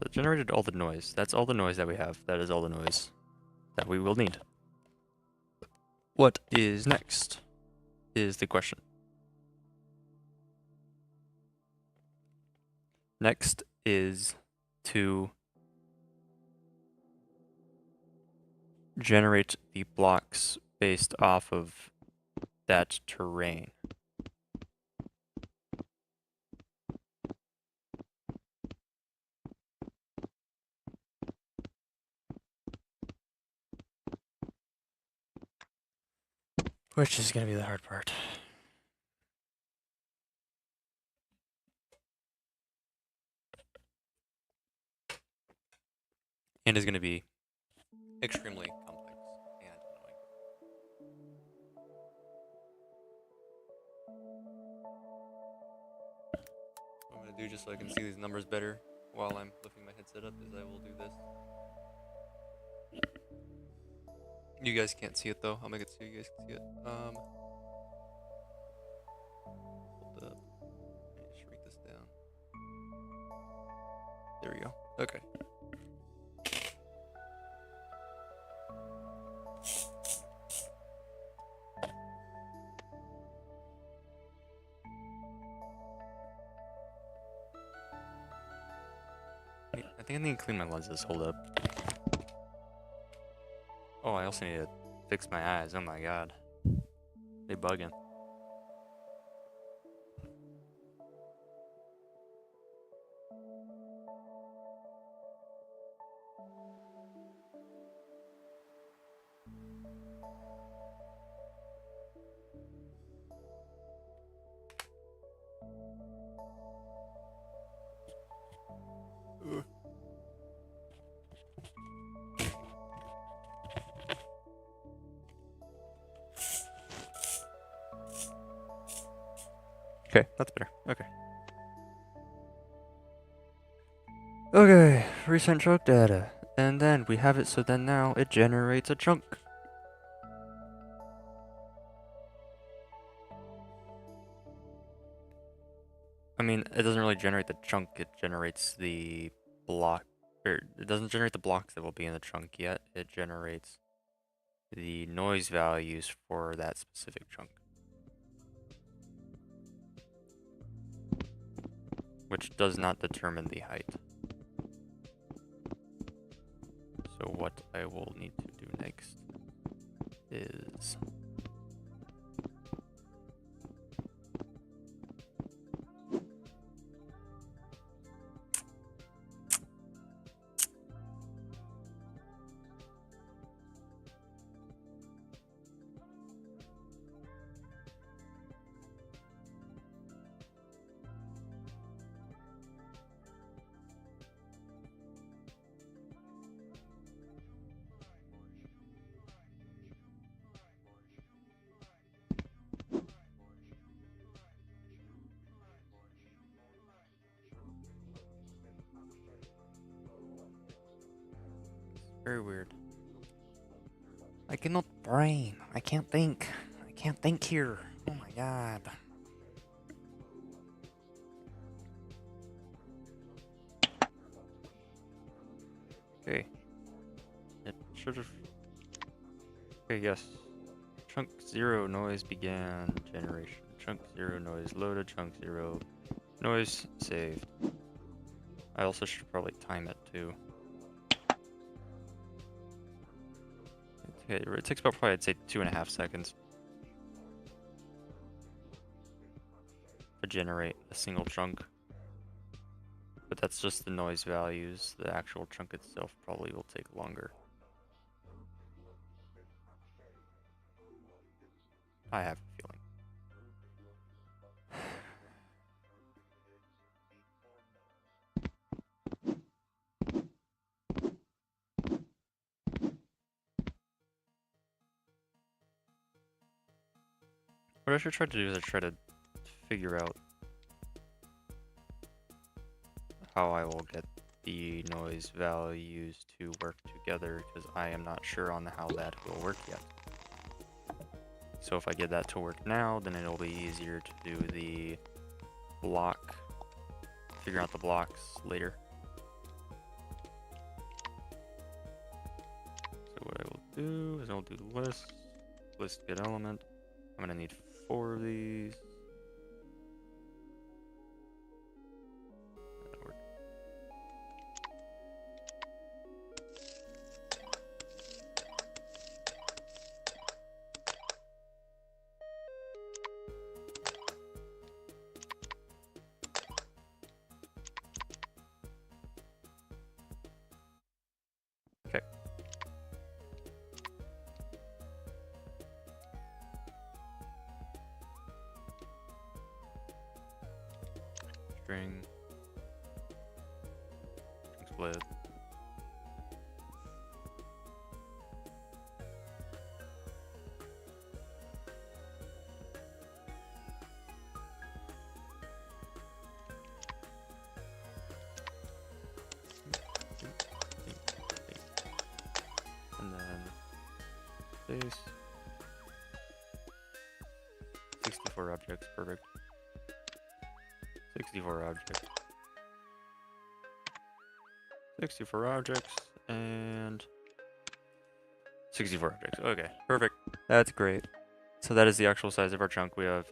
it generated all the noise. That's all the noise that we have. That is all the noise that we will need. What is next is the question. Next is to generate the blocks based off of that terrain. Which is going to be the hard part. And is going to be extremely complex and annoying. What I'm going to do just so I can see these numbers better while I'm lifting my headset up is I will do this. You guys can't see it though. I'll make it so you guys can see it. Hold up. I need to shrink this down. There we go. Okay. think I need to clean my lenses. Hold up. Oh, I also need to fix my eyes. Oh my god. They bugging. Okay, that's better. Okay. Okay, recent chunk data. And then we have it, so then now it generates a chunk. I mean, it doesn't really generate the chunk, it generates the block. Or it doesn't generate the blocks that will be in the chunk yet. It generates the noise values for that specific chunk, which does not determine the height. So what I will need to do next is very weird. I cannot brain. I can't think. I can't think here. Oh my god. Okay. It should have. Okay, yes. Chunk 0 noise began generation. Chunk 0 noise loaded. Chunk 0 noise saved. I also should probably time it too. Okay, it takes about probably, I'd say, 2.5 seconds to generate a single chunk. But that's just the noise values. The actual chunk itself probably will take longer. I have a feeling. What I should try to do is I try to figure out how I will get the noise values to work together, because I am not sure on how that will work yet. So if I get that to work now, then it'll be easier to do the block, figure out the blocks later. So what I will do is I'll do list get element. I'm gonna need 4 of these. That'll work. Okay. String split. And then space. 64 objects, perfect. 64 objects. 64 objects and 64 objects. Okay, perfect. That's great. So that is the actual size of our chunk. We have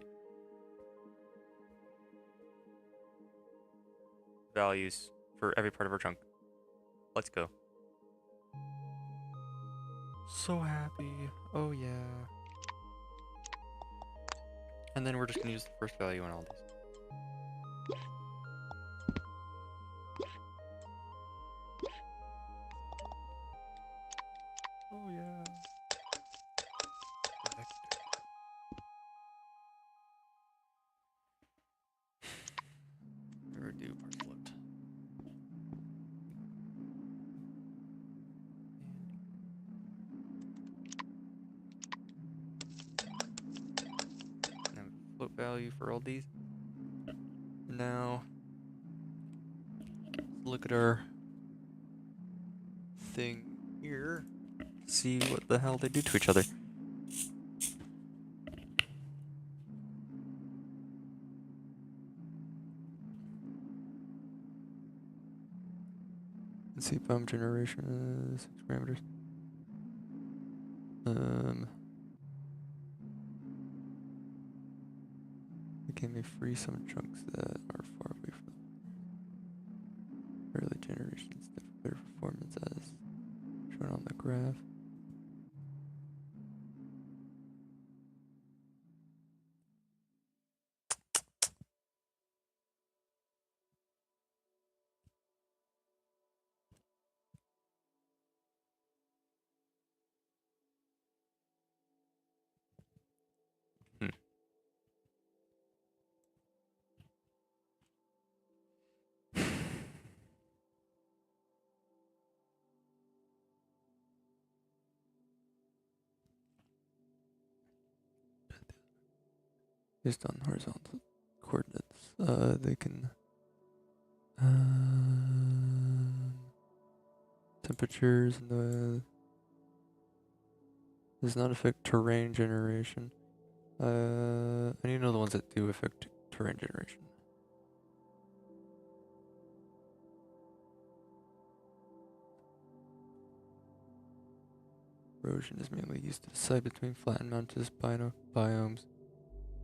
values for every part of our chunk. Let's go. So happy. Oh yeah. And then we're just gonna use the first value on all these. Oh yeah. Never do parts flipped. Now float value for all these. Now let's look at our thing here. See what the hell they do to each other. Let's see, bomb generation, 6 parameters. Okay, may free some chunks that are far away from early generations that have better performance as shown on the graph. Based on horizontal coordinates, they can temperatures and the does not affect terrain generation. I need to know the ones that do affect terrain generation. Erosion is mainly used to decide between flat and mountainous biomes.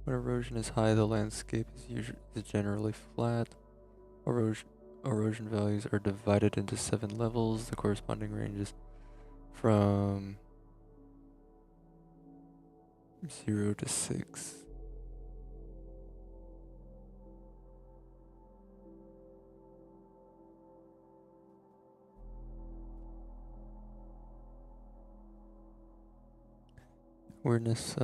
When erosion is high, the landscape is generally flat. Erosion values are divided into 7 levels. The corresponding ranges from 0 to 6. Weirdness,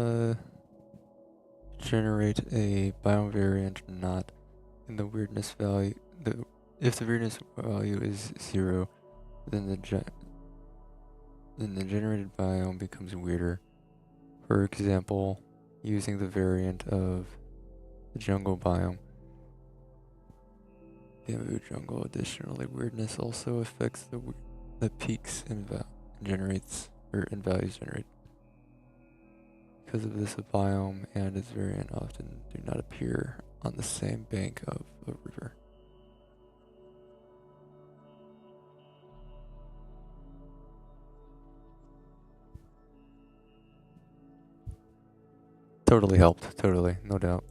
generate a biome variant not in the weirdness value. If the weirdness value is 0, then the generated biome becomes weirder. For example, using the variant of the jungle biome. Bamboo jungle. Additionally, weirdness also affects the peaks and values generated. Because of this, a biome and its variant often do not appear on the same bank of a river. Totally helped, totally, no doubt.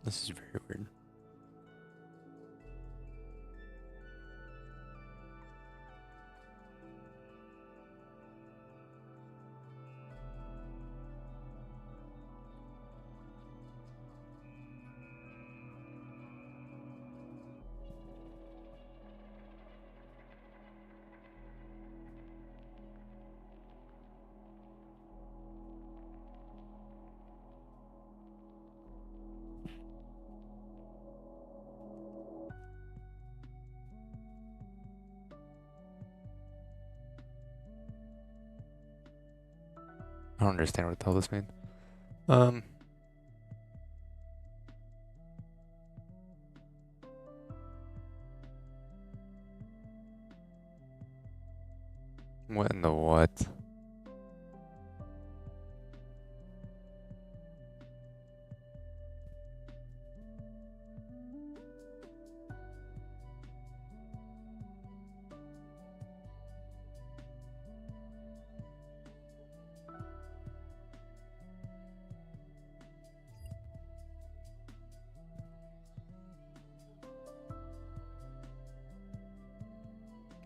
This is very weird. I don't understand what the hell this means. What in the what?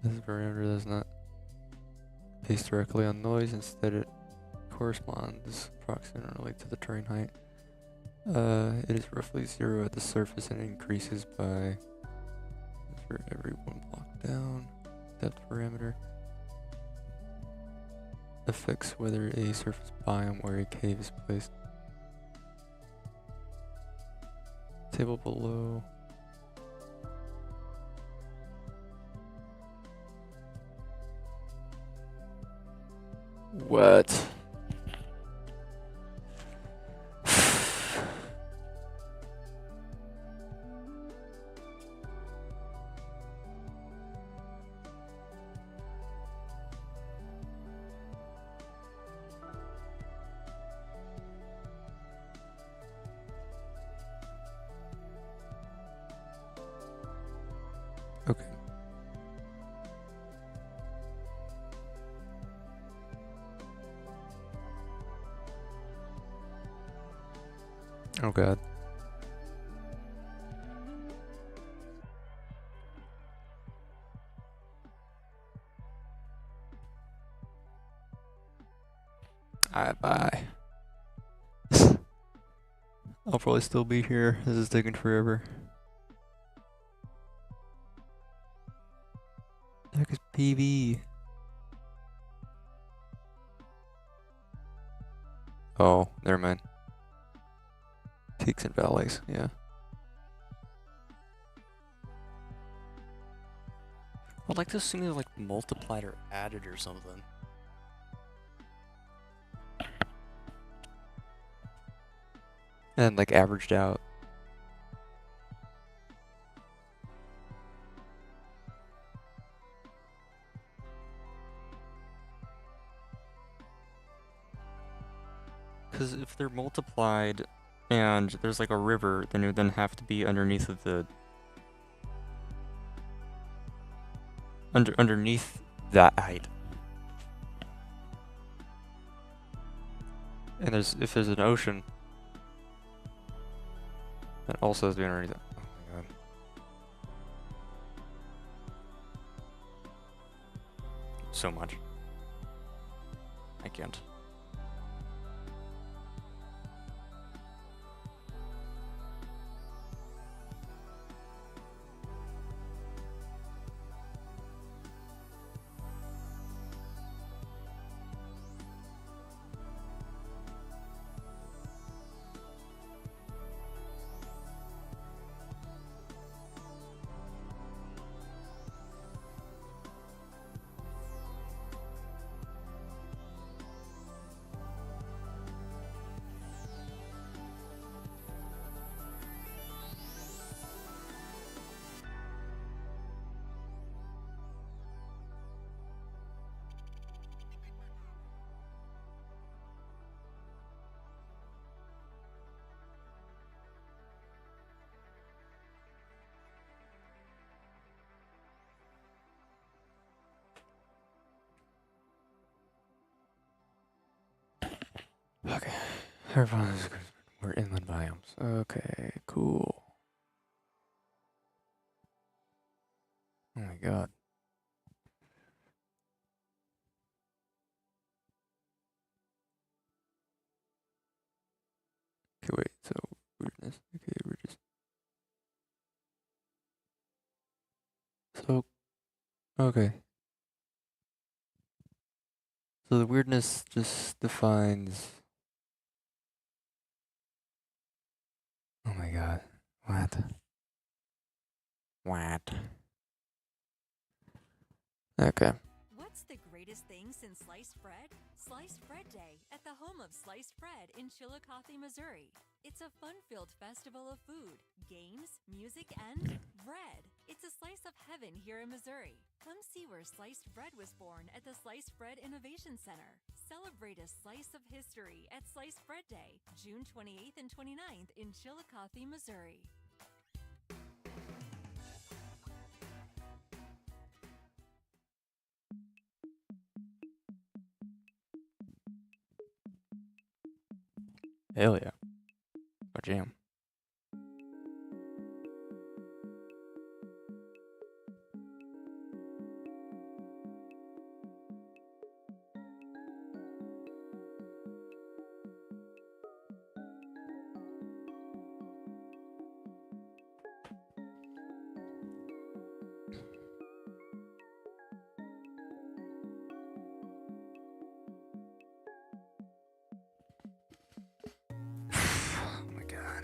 This parameter does not based directly on noise, instead it corresponds approximately to the terrain height. It is roughly 0 at the surface and increases by for every 1 block down. Depth parameter affects whether a surface biome or a cave is placed. Table below. What? Okay. Oh god. Alright, bye. I'll probably still be here. This is taking forever. The heck is PV? Oh, never mind. Peaks and valleys, yeah. I'd like to assume they're like multiplied or added or something. And like averaged out. Because if they're multiplied and there's like a river, then it would then have to be underneath of the underneath that height. And if there's an ocean, that also has to be underneath it. Oh my god. So much. I can't. Okay. We're inland biomes. Okay, cool. Oh my god. Okay, wait, so weirdness. Okay, we're just so okay. So the weirdness just defines. Oh my god. What? What? Okay. What's the greatest thing since sliced bread? Sliced Bread Day at the home of sliced bread in Chillicothe, Missouri. It's a fun-filled festival of food, games, music, and bread. It's a slice of heaven here in Missouri. Come see where sliced bread was born at the Sliced Bread Innovation Center. Celebrate a slice of history at Sliced Bread Day, June 28th and 29th in Chillicothe, Missouri. Hell yeah. A jam. Oh my god.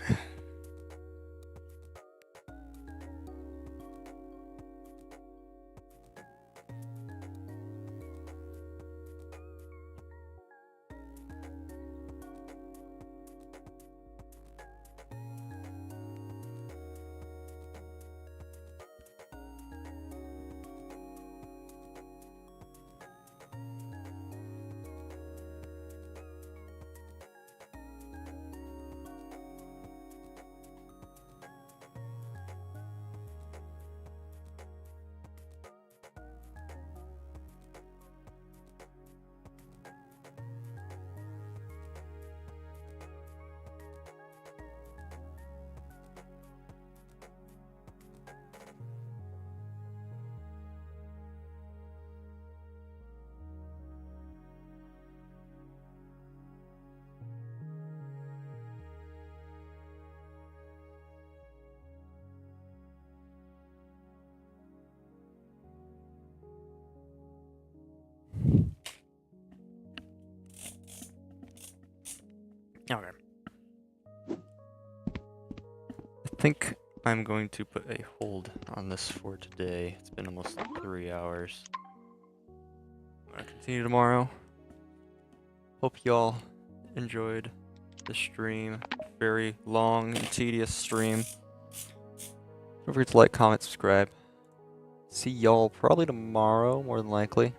Okay. I think I'm going to put a hold on this for today. It's been almost 3 hours. I'm gonna continue tomorrow. Hope y'all enjoyed the stream. Very long and tedious stream. Don't forget to like, comment, subscribe. See y'all probably tomorrow, more than likely.